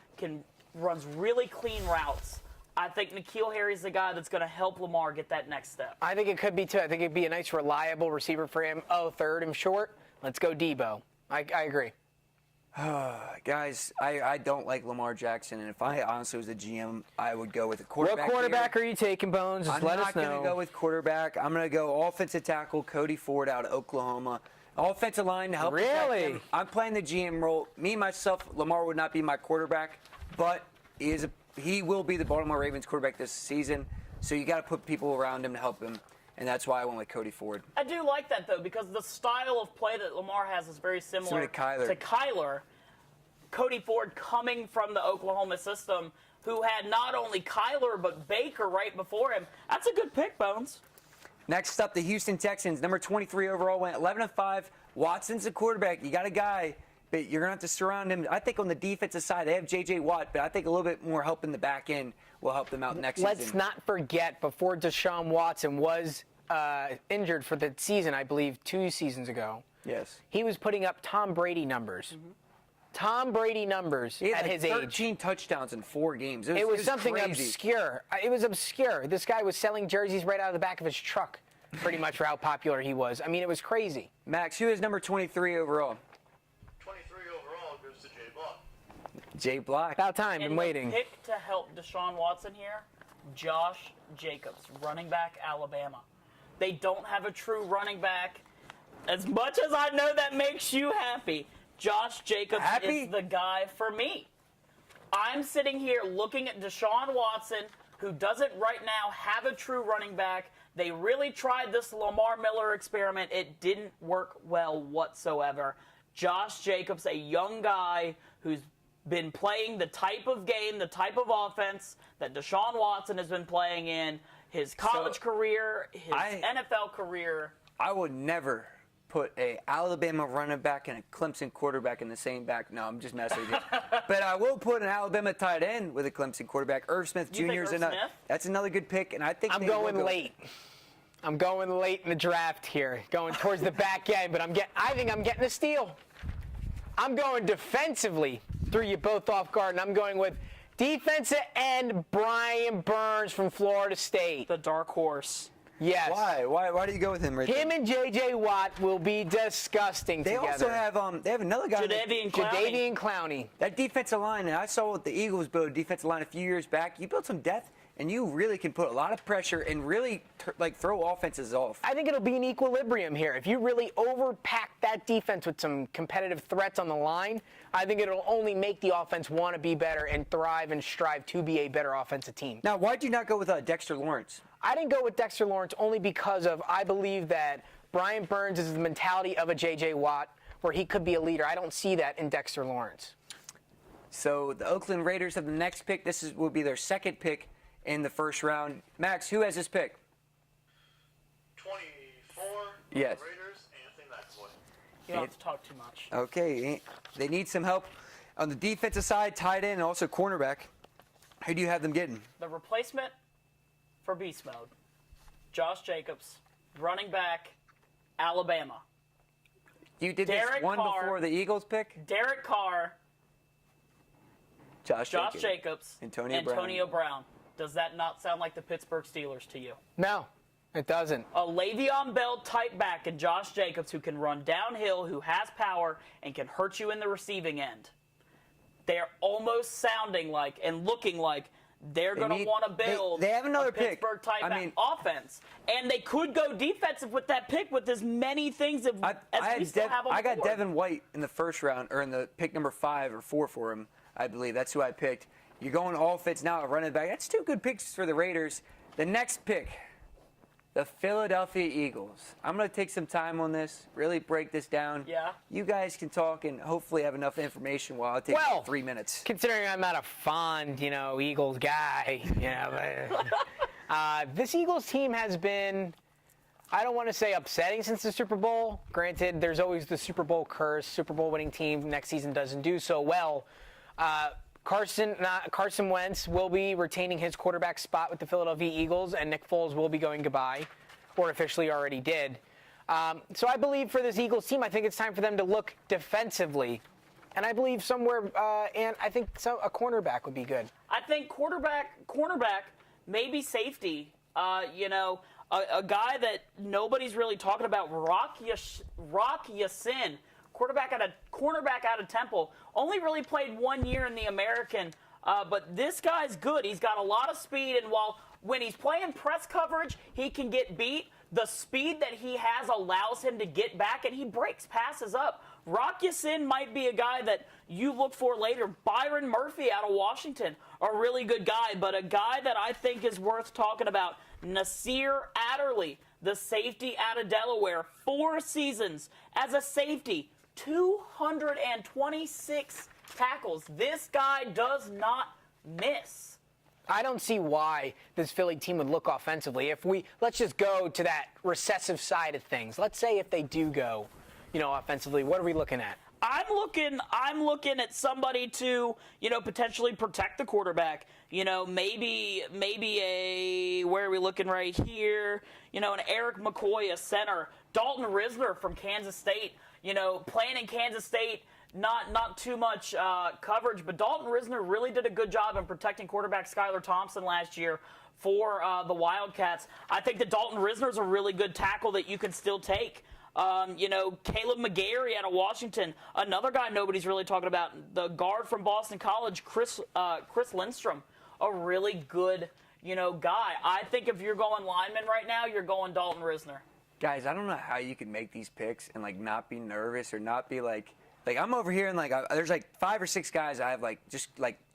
runs really clean routes. I think N'Keal Harry's the guy that's going to help Lamar get that next step. I think it could be, too. I think it'd be a nice, reliable receiver for him. Oh, third and short. Let's go Deebo. I agree. Guys, I don't like Lamar Jackson, and if I honestly was a GM, I would go with a quarterback. What quarterback here. are you taking, Bones? Just I'm let not us know. going to go with quarterback. I'm going to go offensive tackle Cody Ford out of Oklahoma. Offensive line to help protect Really? him. I'm playing the GM role. Me, myself, Lamar would not be my quarterback, but he will be the Baltimore Ravens quarterback this season, so you got to put people around him to help him, and that's why I went with Cody Ford. I do like that, though, because the style of play that Lamar has is very similar to Kyler. Cody Ford coming from the Oklahoma system, who had not only Kyler but Baker right before him. That's a good pick, Bones. Next up, the Houston Texans, number 23 overall, went 11-5. Watson's the quarterback. You got a guy, but you're going to have to surround him. I think on the defensive side, they have J.J. Watt, but I think a little bit more help in the back end will help them out next season. Let's not forget, before Deshaun Watson was injured for the season, I believe 2 seasons ago, Yes. he was putting up Tom Brady numbers. Mm-hmm. Tom Brady numbers He had at his 13 age. touchdowns in 4 games. It It was was something crazy. obscure. It was obscure. This guy was selling jerseys right out of the back of his truck, pretty much for how popular he was. I mean, it was crazy. Max, who is number 23 overall? 23 overall goes to Jay Block. Jay Block. About time. And Been waiting. the pick to help Deshaun Watson here, Josh Jacobs, running back, Alabama. They don't have a true running back. As much as I know that makes you happy, Josh Jacobs is the guy for me. I'm sitting here looking at Deshaun Watson, who doesn't right now have a true running back. They really tried this Lamar Miller experiment. It didn't work well whatsoever. Josh Jacobs, a young guy who's been playing the type of game, the type of offense that Deshaun Watson has been playing in his college career, his NFL career. I would never put a Alabama running back and a Clemson quarterback in the same back. No, I'm just messing with you. But I will put an Alabama tight end with a Clemson quarterback. Irv Smith Jr. is another. That's another good pick, and I think I'm going late. I'm going late in the draft here, going towards the back end, but I think I'm getting a steal. I'm going defensively, threw you both off guard, and I'm going with defensive end Brian Burns from Florida State. The dark horse. Yes. Why do you go with him right Him there? and J.J. Watt will be disgusting They together. also have another guy. Jadeveon Clowney. That defensive line, and I saw what the Eagles built a defensive line a few years back. You built some depth, and you really can put a lot of pressure and really throw offenses off. I think it'll be an equilibrium here. If you really overpack that defense with some competitive threats on the line, I think it'll only make the offense want to be better and thrive and strive to be a better offensive team. Now, why'd you not go with Dexter Lawrence? I didn't go with Dexter Lawrence only because I believe that Brian Burns is the mentality of a J.J. Watt, where he could be a leader. I don't see that in Dexter Lawrence. So the Oakland Raiders have the next pick. Will be their second pick in the first round. Max, who has this pick? 24. Yes. Raiders, Anthony McAvoy. You don't have to talk too much. Okay, they need some help on the defensive side, tight end, and also cornerback. Who do you have them getting? The replacement for beast mode, Josh Jacobs, running back, Alabama. You did Derek this one Carr. before the Eagles pick? Derek Carr, Josh Jacobs, Antonio Brown. Does that not sound like the Pittsburgh Steelers to you? No. It doesn't. A Le'Veon Bell type back and Josh Jacobs who can run downhill, who has power, and can hurt you in the receiving end. They're almost sounding like and looking like they're going to want to build they have another a Pittsburgh pick. type offense. And they could go defensive with that pick with as many things as we still have on the I got board. Devin White in the first round, or in the pick number 5 or 4 for him, I believe. That's who I picked. You're going offense now, running back. That's 2 good picks for the Raiders. The next pick, the Philadelphia Eagles. I'm going to take some time on this, really break this down. Yeah. You guys can talk and hopefully have enough information while I take 3 minutes. Considering I'm not a fond, Eagles guy, this Eagles team has been, I don't want to say upsetting since the Super Bowl. Granted, there's always the Super Bowl curse. Super Bowl winning team next season doesn't do so well. Carson Wentz will be retaining his quarterback spot with the Philadelphia Eagles, and Nick Foles will be going goodbye, or officially already did. So I believe for this Eagles team, I think it's time for them to look defensively. And I believe somewhere, and I think a cornerback would be good. I think cornerback, maybe safety. A guy that nobody's really talking about, Rock Yassin, cornerback out of Temple. Only really played 1 year in the American, but this guy's good. He's got a lot of speed, and when he's playing press coverage, he can get beat. The speed that he has allows him to get back, and he breaks passes up. Rock Yassin might be a guy that you look for later. Byron Murphy out of Washington, a really good guy, but a guy that I think is worth talking about, Nasir Adderley, the safety out of Delaware, 4 seasons as a safety, 226 tackles. This guy does not miss. I don't see why this Philly team would look offensively. Let's just go to that recessive side of things. Let's say if they do go, offensively, what are we looking at? I'm looking at somebody to, potentially protect the quarterback. Maybe where are we looking right here? An Eric McCoy, a center. Dalton Risner from Kansas State. Playing in Kansas State, not too much coverage, but Dalton Risner really did a good job in protecting quarterback Skylar Thompson last year for the Wildcats. I think that Dalton Risner is a really good tackle that you can still take. Caleb McGarry out of Washington, another guy nobody's really talking about. The guard from Boston College, Chris Lindstrom, a really good, guy. I think if you're going lineman right now, you're going Dalton Risner. Guys, I don't know how you can make these picks and not be nervous or not be like I'm over here and there's 5 or 6 guys I have I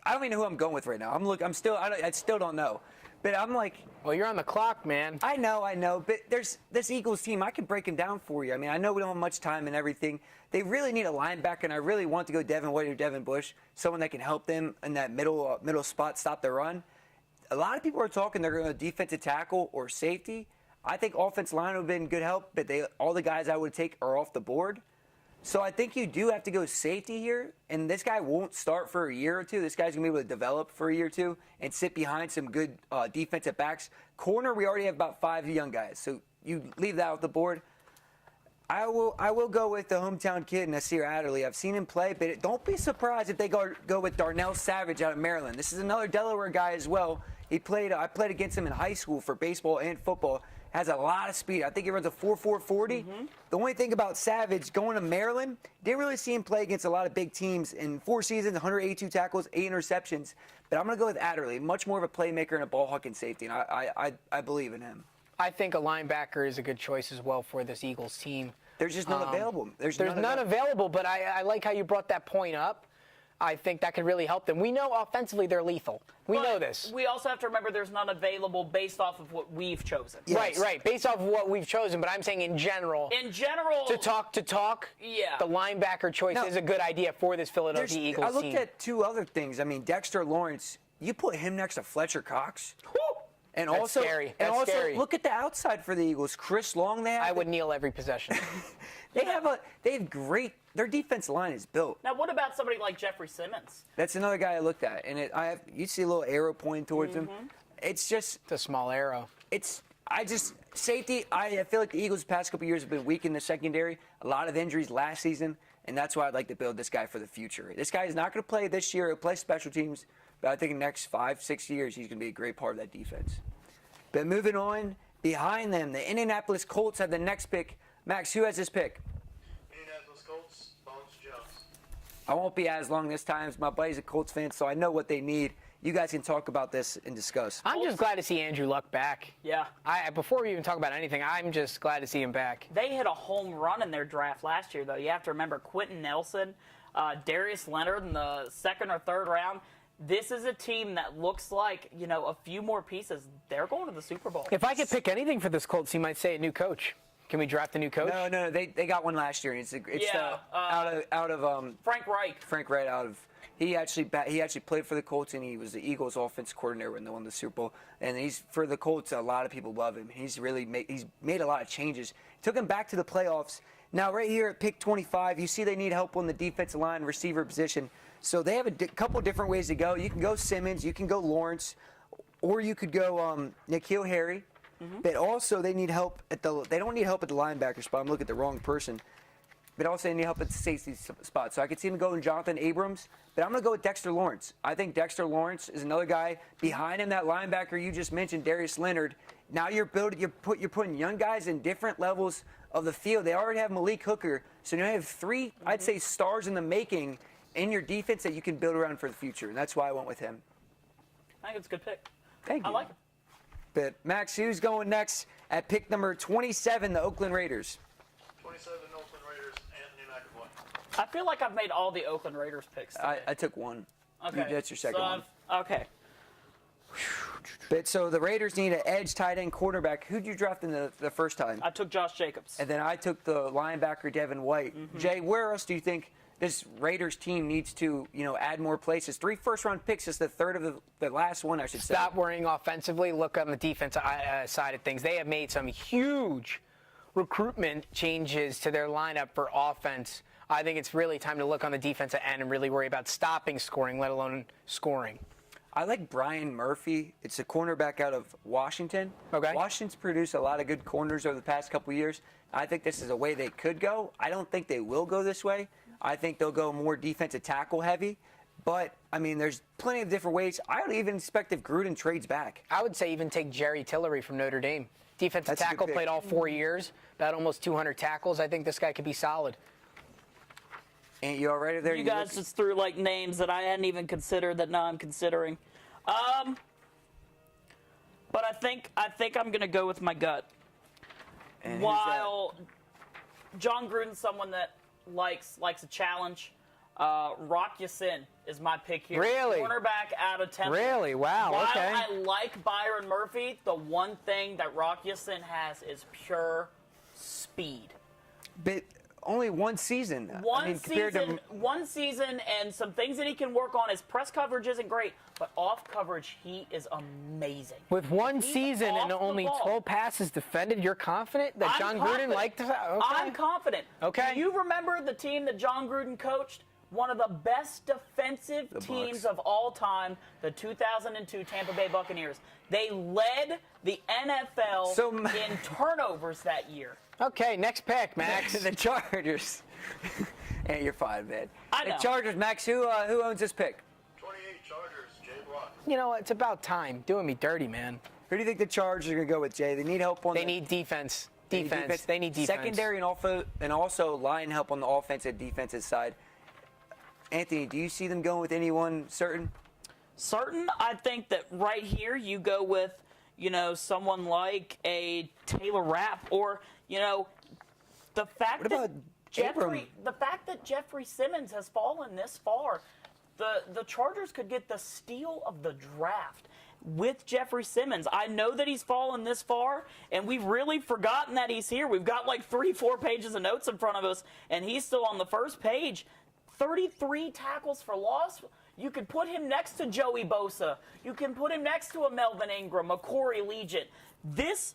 don't even know who I'm going with right now. I still don't know. But I'm well, you're on the clock, man. I know. But there's this Eagles team. I can break them down for you. I mean, I know we don't have much time and everything. They really need a linebacker, and I really want to go Devin White or Devin Bush, someone that can help them in that middle spot, stop the run. A lot of people are talking they're going to defensive tackle or safety. I think offensive line would have been good help, but all the guys I would take are off the board. So I think you do have to go safety here, and this guy won't start for a year or two. This guy's going to be able to develop for a year or two and sit behind some good defensive backs. Corner, we already have about 5 young guys, so you leave that off the board. I will go with the hometown kid, Nasir Adderley. I've seen him play, but don't be surprised if they go with Darnell Savage out of Maryland. This is another Delaware guy as well. I played against him in high school for baseball and football. Has a lot of speed. I think he runs a 4.40. Mm-hmm. The only thing about Savage going to Maryland, didn't really see him play against a lot of big teams. In 4 seasons, 182 tackles, 8 interceptions. But I'm going to go with Adderley, much more of a playmaker and a ball-hucking safety, and I believe in him. I think a linebacker is a good choice as well for this Eagles team. There's just none available. There's none available, but I like how you brought that point up. I think that could really help them. We know offensively they're lethal. We know this. We also have to remember there's none available based off of what we've chosen. Yes. Right. Based off of what we've chosen, but I'm saying in general. To talk. Yeah. The linebacker choice is a good idea for this Philadelphia Eagles team. I looked at 2 other things. I mean, Dexter Lawrence, you put him next to Fletcher Cox. Woo! And That's also, scary. That's scary. Look at the outside for the Eagles. Chris Long, I would kneel every possession. They have great. Their defense line is built. Now, what about somebody like Jeffrey Simmons? That's another guy I looked at, and you see a little arrow pointing towards him. It's a small arrow. Safety. I feel like the Eagles' past couple years have been weak in the secondary. A lot of injuries last season, and that's why I'd like to build this guy for the future. This guy is not going to play this year. He'll play special teams, but I think in the next 5-6 years he's going to be a great part of that defense. But moving on, Behind them, the Indianapolis Colts have the next pick. Max, who has this pick? Indianapolis Colts, Bones Jones. I won't be as long this time. My buddy's a Colts fan, so I know what they need. You guys can talk about this and discuss. I'm just glad to see Andrew Luck back. Yeah. Before we even talk about anything, I'm just glad to see him back. They hit a home run in their draft last year, though. You have to remember Quentin Nelson, Darius Leonard in the second or third round. This is a team that looks like, a few more pieces. They're going to the Super Bowl. If I could pick anything for this Colts, you might say a new coach. Can we draft a new coach? No. They got one last year. It's out of Frank Reich. Frank Reich out of. He actually played for the Colts, and he was the Eagles' offense coordinator when they won the Super Bowl. And he's for the Colts. A lot of people love him. He's made a lot of changes. Took him back to the playoffs. Now right here at pick 25, you see they need help on the defensive line, receiver position. So they have a couple different ways to go. You can go Simmons, you can go Lawrence, or you could go N'Keal Harry. But also they need help they don't need help at the linebacker spot. I'm looking at the wrong person. But also they need help at the safety spot. So I could see them going Jonathan Abrams, but I'm going to go with Dexter Lawrence. I think Dexter Lawrence is another guy behind him. That linebacker you just mentioned, Darius Leonard. Now you're putting young guys in different levels of the field. They already have Malik Hooker, so now you have three, I'd say, stars in the making in your defense that you can build around for the future, and that's why I went with him. I think it's a good pick. Thank you. I like it. But Max, who's going next at pick number 27, the Oakland Raiders? 27 Oakland Raiders, Anthony McAvoy. I feel like I've made all the Oakland Raiders picks today. I took one. Okay. That's your second one. Okay. But so the Raiders need an edge, tight end, quarterback. Who'd you draft in the first time? I took Josh Jacobs. And then I took the linebacker, Devin White. Jay, where else do you think this Raiders team needs to, add more places? 3 first-round picks is the third of the last one, I should say. Stop worrying offensively. Look on the defensive side of things. They have made some huge recruitment changes to their lineup for offense. I think it's really time to look on the defensive end and really worry about stopping scoring, let alone scoring. I like Brian Murphy. It's a cornerback out of Washington. Okay. Washington's produced a lot of good corners over the past couple years. I think this is a way they could go. I don't think they will go this way. I think they'll go more defensive tackle heavy. But, there's plenty of different ways. I would even expect if Gruden trades back. I would say even take Jerry Tillery from Notre Dame. Defensive That's a good tackle, pick. played all 4 years, about almost 200 tackles. I think this guy could be solid. Ain't you all right there? You guys just threw names that I hadn't even considered that now I'm considering. But I think I'm gonna go with my gut. And who's While John Gruden's someone that likes a challenge, Rock Ya-Sin is my pick here. Really? Cornerback out of Temple. Really? Wow, While okay. I like Byron Murphy, the one thing that Rock Ya-Sin has is pure speed. But only one season. One season, and some things that he can work on. His press coverage isn't great, but off coverage, he is amazing. With one He's season off and the only ball. 12 passes defended, you're confident that I'm John confident. Gruden liked that? Okay. I'm confident. Okay. Do you remember the team that John Gruden coached? One of the best defensive teams Bucs. of all time, the 2002 Tampa Bay Buccaneers. They led the NFL in turnovers that year. Okay, next pick, Max. The Chargers. Hey, you're fine, man. I know. The Chargers, Max, who owns this pick? 28 Chargers, Jay Block. You know, it's about time. Doing me dirty, man. Who do you think the Chargers are going to go with, Jay? They need help on They need defense. They need defense. Secondary and also line help on the offensive defensive side. Anthony, do you see them going with anyone certain? Certain, I think that right here you go with, someone like a Taylor Rapp or, the fact What about Abram? the fact that Jeffrey Simmons has fallen this far, the Chargers could get the steal of the draft with Jeffrey Simmons. I know that he's fallen this far, and we've really forgotten that he's here. We've got 3-4 pages of notes in front of us, and he's still on the first page. 33 tackles for loss. You could put him next to Joey Bosa. You can put him next to a Melvin Ingram, a Corey Legent. This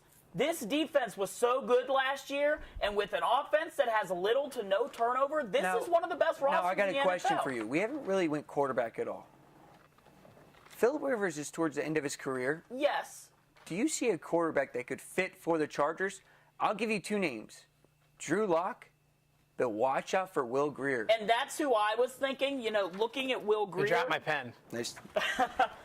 defense was so good last year, and with an offense that has little to no turnover, this is one of the best rosters Now, I got in the a question NFL. for you. We haven't really went quarterback at all. Phillip Rivers is towards the end of his career. Yes. Do you see a quarterback that could fit for the Chargers? I'll give you 2 names. Drew Lock but watch out for Will Greer. And that's who I was thinking. You know, looking at Will Greer. I dropped my pen. Nice.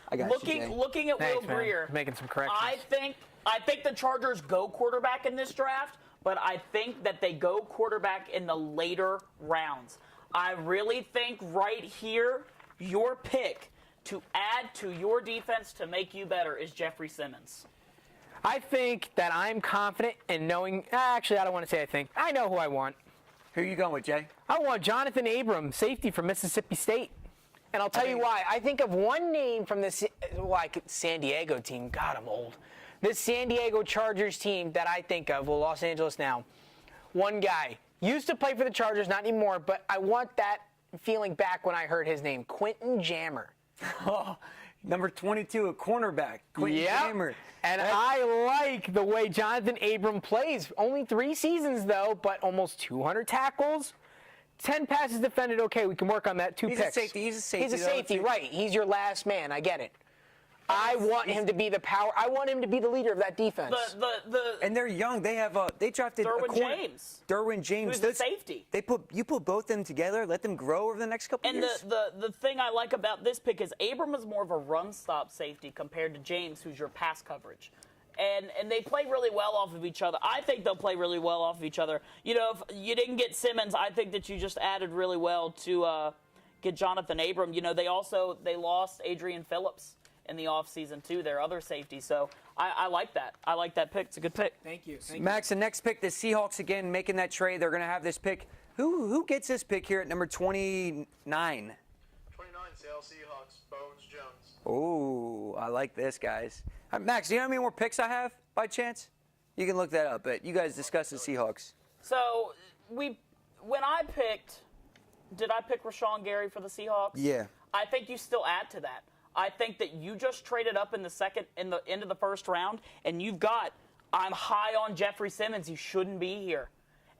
I got looking at Thanks, Will man. Greer. Making some corrections. I think the Chargers go quarterback in this draft, but I think that they go quarterback in the later rounds. I really think right here, your pick to add to your defense to make you better is Jeffrey Simmons. I think that I'm confident in knowing. Actually, I don't want to say I think. I know who I want. Who are you going with, Jay? I want Jonathan Abram, safety from Mississippi State. And I'll tell you why. I think of one name from this San Diego team. God, I'm old. This San Diego Chargers team that I think of, well, Los Angeles now. One guy. Used to play for the Chargers, not anymore, but I want that feeling back when I heard his name. Quentin Jammer. Oh, number 22, a cornerback. Quentin Jammer. And I like the way Jonathan Abram plays. Only 3 seasons, though, but almost 200 tackles. 10 passes defended. Okay, we can work on that. 2 He's picks. a safety. He's a safety. He's a safety, right. He's your last man. I get it. I want him to be the power. I want him to be the leader of that defense. And they're young. They have they drafted Derwin James. Who's the safety. You put both them together, let them grow over the next couple years. And the thing I like about this pick is Abram is more of a run stop safety compared to James, who's your pass coverage. And they play really well off of each other. I think they'll play really well off of each other. You know, if you didn't get Simmons, I think that you just added really well to get Jonathan Abram. You know, they lost Adrian Phillips in the offseason, too, their other safety. So I like that. I like that pick. It's a good pick. Thank you. Max, the next pick, the Seahawks again making that trade. They're going to have this pick. Who gets this pick here at number 29? 29, Seattle Seahawks, Bones Jones. Oh, I like this, guys. Max, do you know how many more picks I have by chance? You can look that up, but you guys discuss the Seahawks. So when I picked, did I pick Rashawn Gary for the Seahawks? Yeah. I think you still add to that. I think that you just traded up in the end of the first round, and I'm high on Jeffrey Simmons. He shouldn't be here.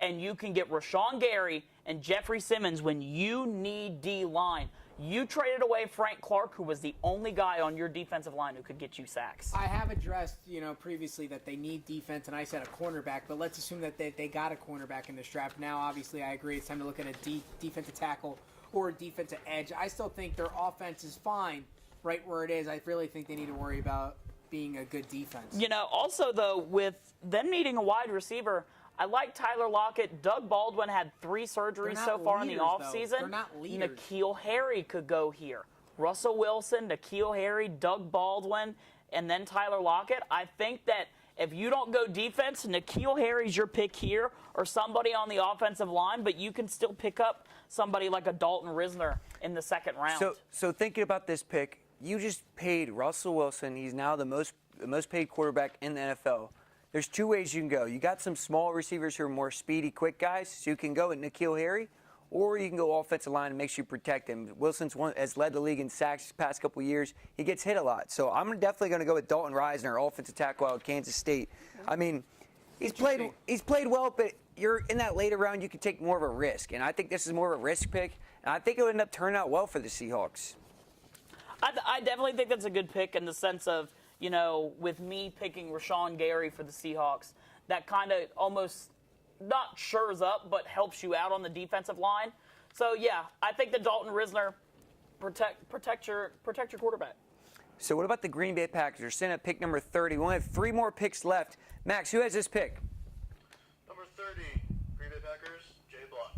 And you can get Rashawn Gary and Jeffrey Simmons when you need D-line. You traded away Frank Clark, who was the only guy on your defensive line who could get you sacks. I have addressed, previously that they need defense, and I said a cornerback, but let's assume that they got a cornerback in this draft. Now, obviously, I agree. It's time to look at a defensive tackle or a defensive edge. I still think their offense is fine right where it is. I really think they need to worry about being a good defense. Also, though, with them needing a wide receiver, I like Tyler Lockett. Doug Baldwin had 3 surgeries so far in the offseason. They're not leaders. N'Keal Harry could go here. Russell Wilson, N'Keal Harry, Doug Baldwin, and then Tyler Lockett. I think that if you don't go defense, N'Keal Harry's your pick here or somebody on the offensive line, but you can still pick up somebody like a Dalton Risner in the second round. So thinking about this pick, you just paid Russell Wilson. He's now the most paid quarterback in the NFL. There's 2 ways you can go. You got some small receivers who are more speedy, quick guys, so you can go with N'Keal Harry, or you can go offensive line and make sure you protect him. Wilson's has led the league in sacks the past couple of years. He gets hit a lot. So I'm definitely going to go with Dalton Risner, offensive tackle out of Kansas State. I mean, he's played well, but you're in that later round, you can take more of a risk. And I think this is more of a risk pick, and I think it would end up turning out well for the Seahawks. I definitely think that's a good pick in the sense of, with me picking Rashawn Gary for the Seahawks, that kind of almost not shores up, but helps you out on the defensive line. So, yeah, I think that Dalton Risner protect your quarterback. So what about the Green Bay Packers? They're sitting at pick number 30. We only have 3 more picks left. Max, who has this pick? Number 30, Green Bay Packers, Jay Block.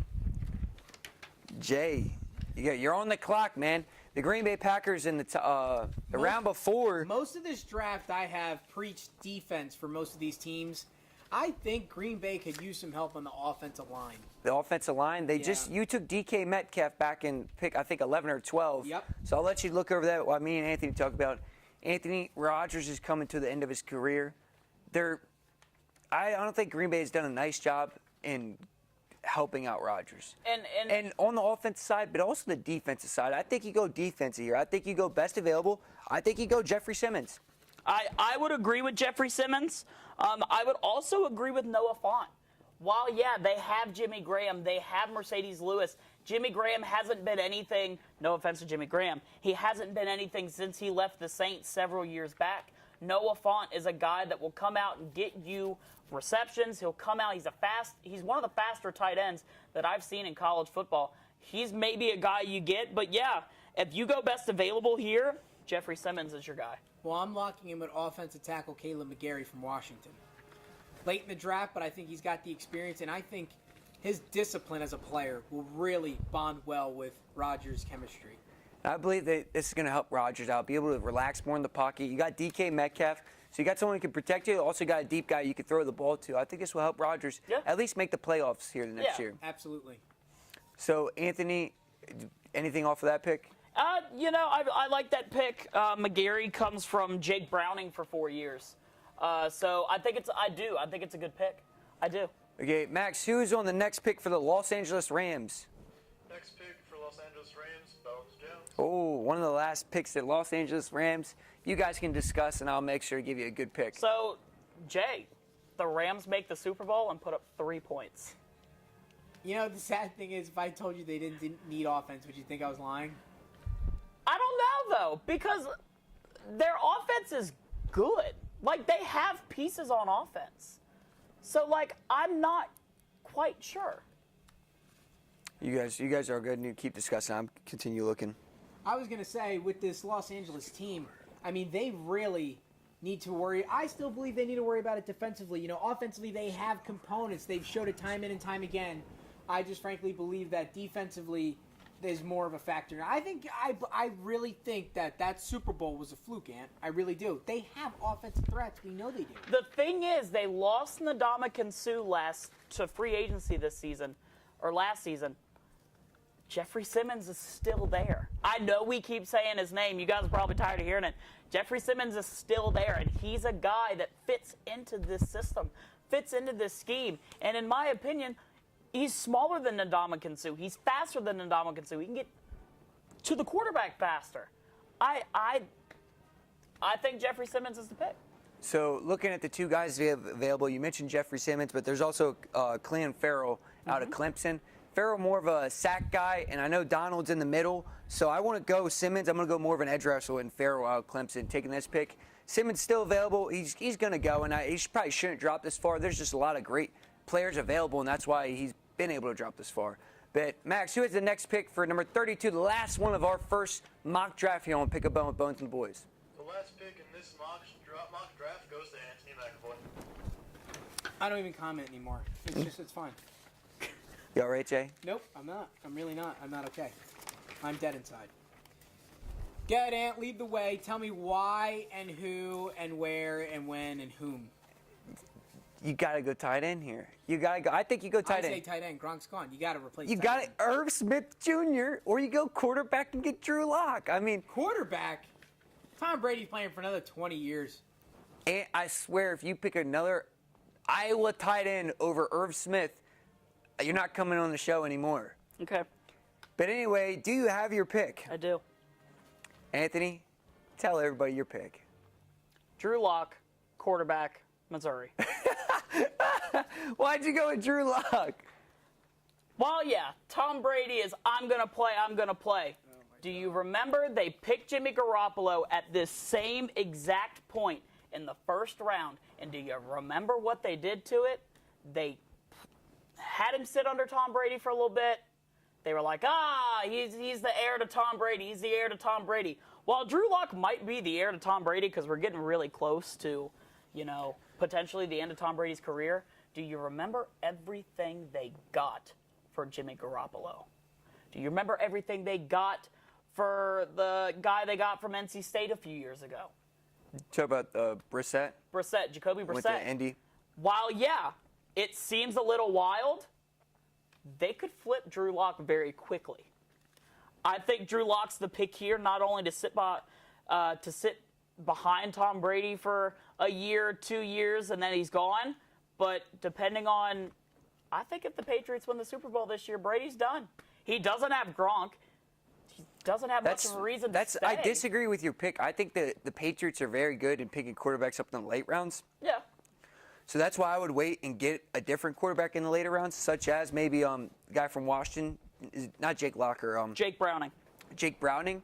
Jay, you're on the clock, man. The Green Bay Packers in the round before. Most of this draft, I have preached defense for most of these teams. I think Green Bay could use some help on the offensive line. The offensive line, you took DK Metcalf back in pick, I think 11 or 12. Yep. So I'll let you look over that while me and Anthony talk about. Anthony Rodgers is coming to the end of his career. I don't think Green Bay has done a nice job in helping out Rodgers. And on the offensive side, but also the defensive side, I think you go defensive here. I think you go best available. I think you go Jeffrey Simmons. I would agree with Jeffrey Simmons. I would also agree with Noah Fant. While, they have Jimmy Graham, they have Mercedes Lewis, Jimmy Graham hasn't been anything, no offense to Jimmy Graham, he hasn't been anything since he left the Saints several years back. Noah Fant is a guy that will come out and get you receptions. He'll come out. He's one of the faster tight ends that I've seen in college football. He's maybe a guy you get, but yeah, if you go best available here, Jeffrey Simmons is your guy. Well, I'm locking him at offensive tackle Caleb McGarry from Washington. Late in the draft, but I think he's got the experience, and I think his discipline as a player will really bond well with Rodgers' chemistry. I believe that this is going to help Rodgers out, be able to relax more in the pocket. You got DK Metcalf, so you got someone who can protect you. Also got a deep guy you can throw the ball to. I think this will help Rodgers at least make the playoffs here the next year. Absolutely. So, Anthony, anything off of that pick? I like that pick. McGarry comes from Jake Browning for 4 years. So I think it's a good pick. I do. Okay, Max, who's on the next pick for the Los Angeles Rams? Next pick for Los Angeles Rams, Bones Jones. Oh, one of the last picks at Los Angeles Rams. You guys can discuss, and I'll make sure to give you a good pick. So, Jay, the Rams make the Super Bowl and put up 3 points. You know, the sad thing is, if I told you they didn't need offense, would you think I was lying? I don't know, though, because their offense is good. Like, they have pieces on offense. So, like, I'm not quite sure. You guys are good, and you keep discussing. I'm continue looking. I was going to say, with this Los Angeles team, I mean, they really need to worry. I still believe they need to worry about it defensively. You know, offensively, they have components. They've showed it time in and time again. I just frankly believe that defensively, there's more of a factor. I really think that Super Bowl was a fluke, Ant. I really do. They have offensive threats. We know they do. The thing is, they lost Ndamukong Suh to free agency this season, or last season. Jeffrey Simmons is still there. I know we keep saying his name. You guys are probably tired of hearing it. Jeffrey Simmons is still there, and he's a guy that fits into this system, fits into this scheme. And in my opinion, he's smaller than Ndamukong Suh. He's faster than Ndamukong Suh. He can get to the quarterback faster. I think Jeffrey Simmons is the pick. So looking at the two guys available, you mentioned Jeffrey Simmons, but there's also Clelin Ferrell out of Clemson. Ferrell more of a sack guy, and I know Donald's in the middle, so I want to go Simmons. I'm going to go more of an edge rusher and Ferrell out of Clemson taking this pick. Simmons still available. He's going to go, and he probably shouldn't drop this far. There's just a lot of great players available, and that's why he's been able to drop this far. But, Max, who has the next pick for number 32, the last one of our first mock draft here on PickABone with Bones and the Boys? The last pick in this mock draft goes to Anthony McAvoy. I don't even comment anymore. It's fine. You all right, Jay? Nope, I'm not. I'm really not. I'm not okay. I'm dead inside. Go ahead, Ant. Lead the way. Tell me why and who and where and when and whom. You got to go tight end here. You got to go. I think you go tight I say end. tight end. Gronk's gone. You got to replace You tight got end. it, Irv Smith Jr., or you go quarterback and get Drew Lock. I mean, Quarterback? Tom Brady's playing for another 20 years. and I swear, if you pick another Iowa tight end over Irv Smith, you're not coming on the show anymore. Okay, But anyway, do you have your pick? I do. Anthony, tell everybody your pick. Drew Lock, quarterback, Missouri. Why'd you go with Drew Lock? Well, yeah, Tom Brady is, I'm going to play. Do you remember they picked Jimmy Garoppolo at this same exact point in the first round? And do you remember what they did to it? They had him sit under Tom Brady for a little bit. They were like, he's the heir to Tom Brady. He's the heir to Tom Brady. While Drew Lock might be the heir to Tom Brady because we're getting really close to, potentially the end of Tom Brady's career, do you remember everything they got for Jimmy Garoppolo? Do you remember everything they got for the guy they got from NC State a few years ago? Talk about Brissett. Jacoby Brissett. Went to Indy. While, it seems a little wild, they could flip Drew Lock very quickly. I think Drew Lock's the pick here, not only to sit behind Tom Brady for a year, 2 years, and then he's gone, but depending on, I think if the Patriots win the Super Bowl this year, Brady's done. He doesn't have Gronk. He doesn't have much of a reason to stay. I disagree with your pick. I think the Patriots are very good in picking quarterbacks up in the late rounds. Yeah. So that's why I would wait and get a different quarterback in the later rounds, such as maybe the guy from Washington, not Jake Locker. Jake Browning. Jake Browning.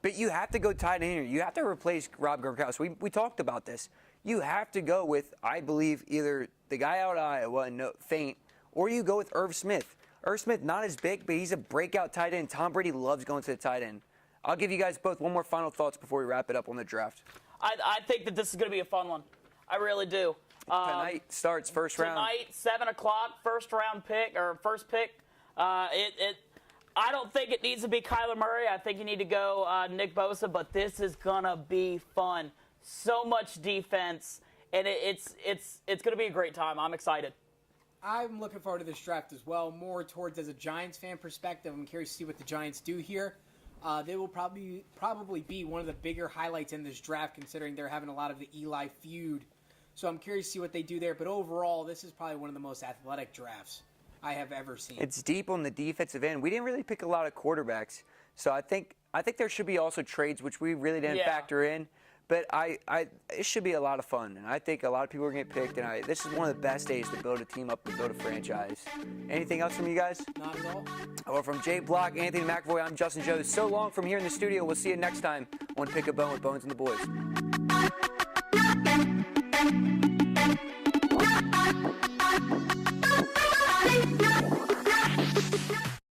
But you have to go tight end here. You have to replace Rob Gronkowski. We talked about this. You have to go with, I believe, either the guy out of Iowa, Faint, or you go with Irv Smith. Irv Smith, not as big, but he's a breakout tight end. Tom Brady loves going to the tight end. I'll give you guys both one more final thoughts before we wrap it up on the draft. I think that this is going to be a fun one. I really do. Tonight starts first round. Tonight, 7 o'clock, first pick. I don't think it needs to be Kyler Murray. I think you need to go Nick Bosa, but this is going to be fun. So much defense, and it's going to be a great time. I'm excited. I'm looking forward to this draft as well, more towards as a Giants fan perspective. I'm curious to see what the Giants do here. They will probably be one of the bigger highlights in this draft, considering they're having a lot of the Eli feud. So I'm curious to see what they do there. But overall, this is probably one of the most athletic drafts I have ever seen. It's deep on the defensive end. We didn't really pick a lot of quarterbacks, so I think there should be also trades, which we really didn't factor in. But it should be a lot of fun, and I think a lot of people are going to get picked. And this is one of the best days to build a team up and build a franchise. Anything else from you guys? Not at all. Well, from Jay Block, Anthony McAvoy, I'm Justin Jones. So long from here in the studio. We'll see you next time on Pick a Bone with Bones and the Boys.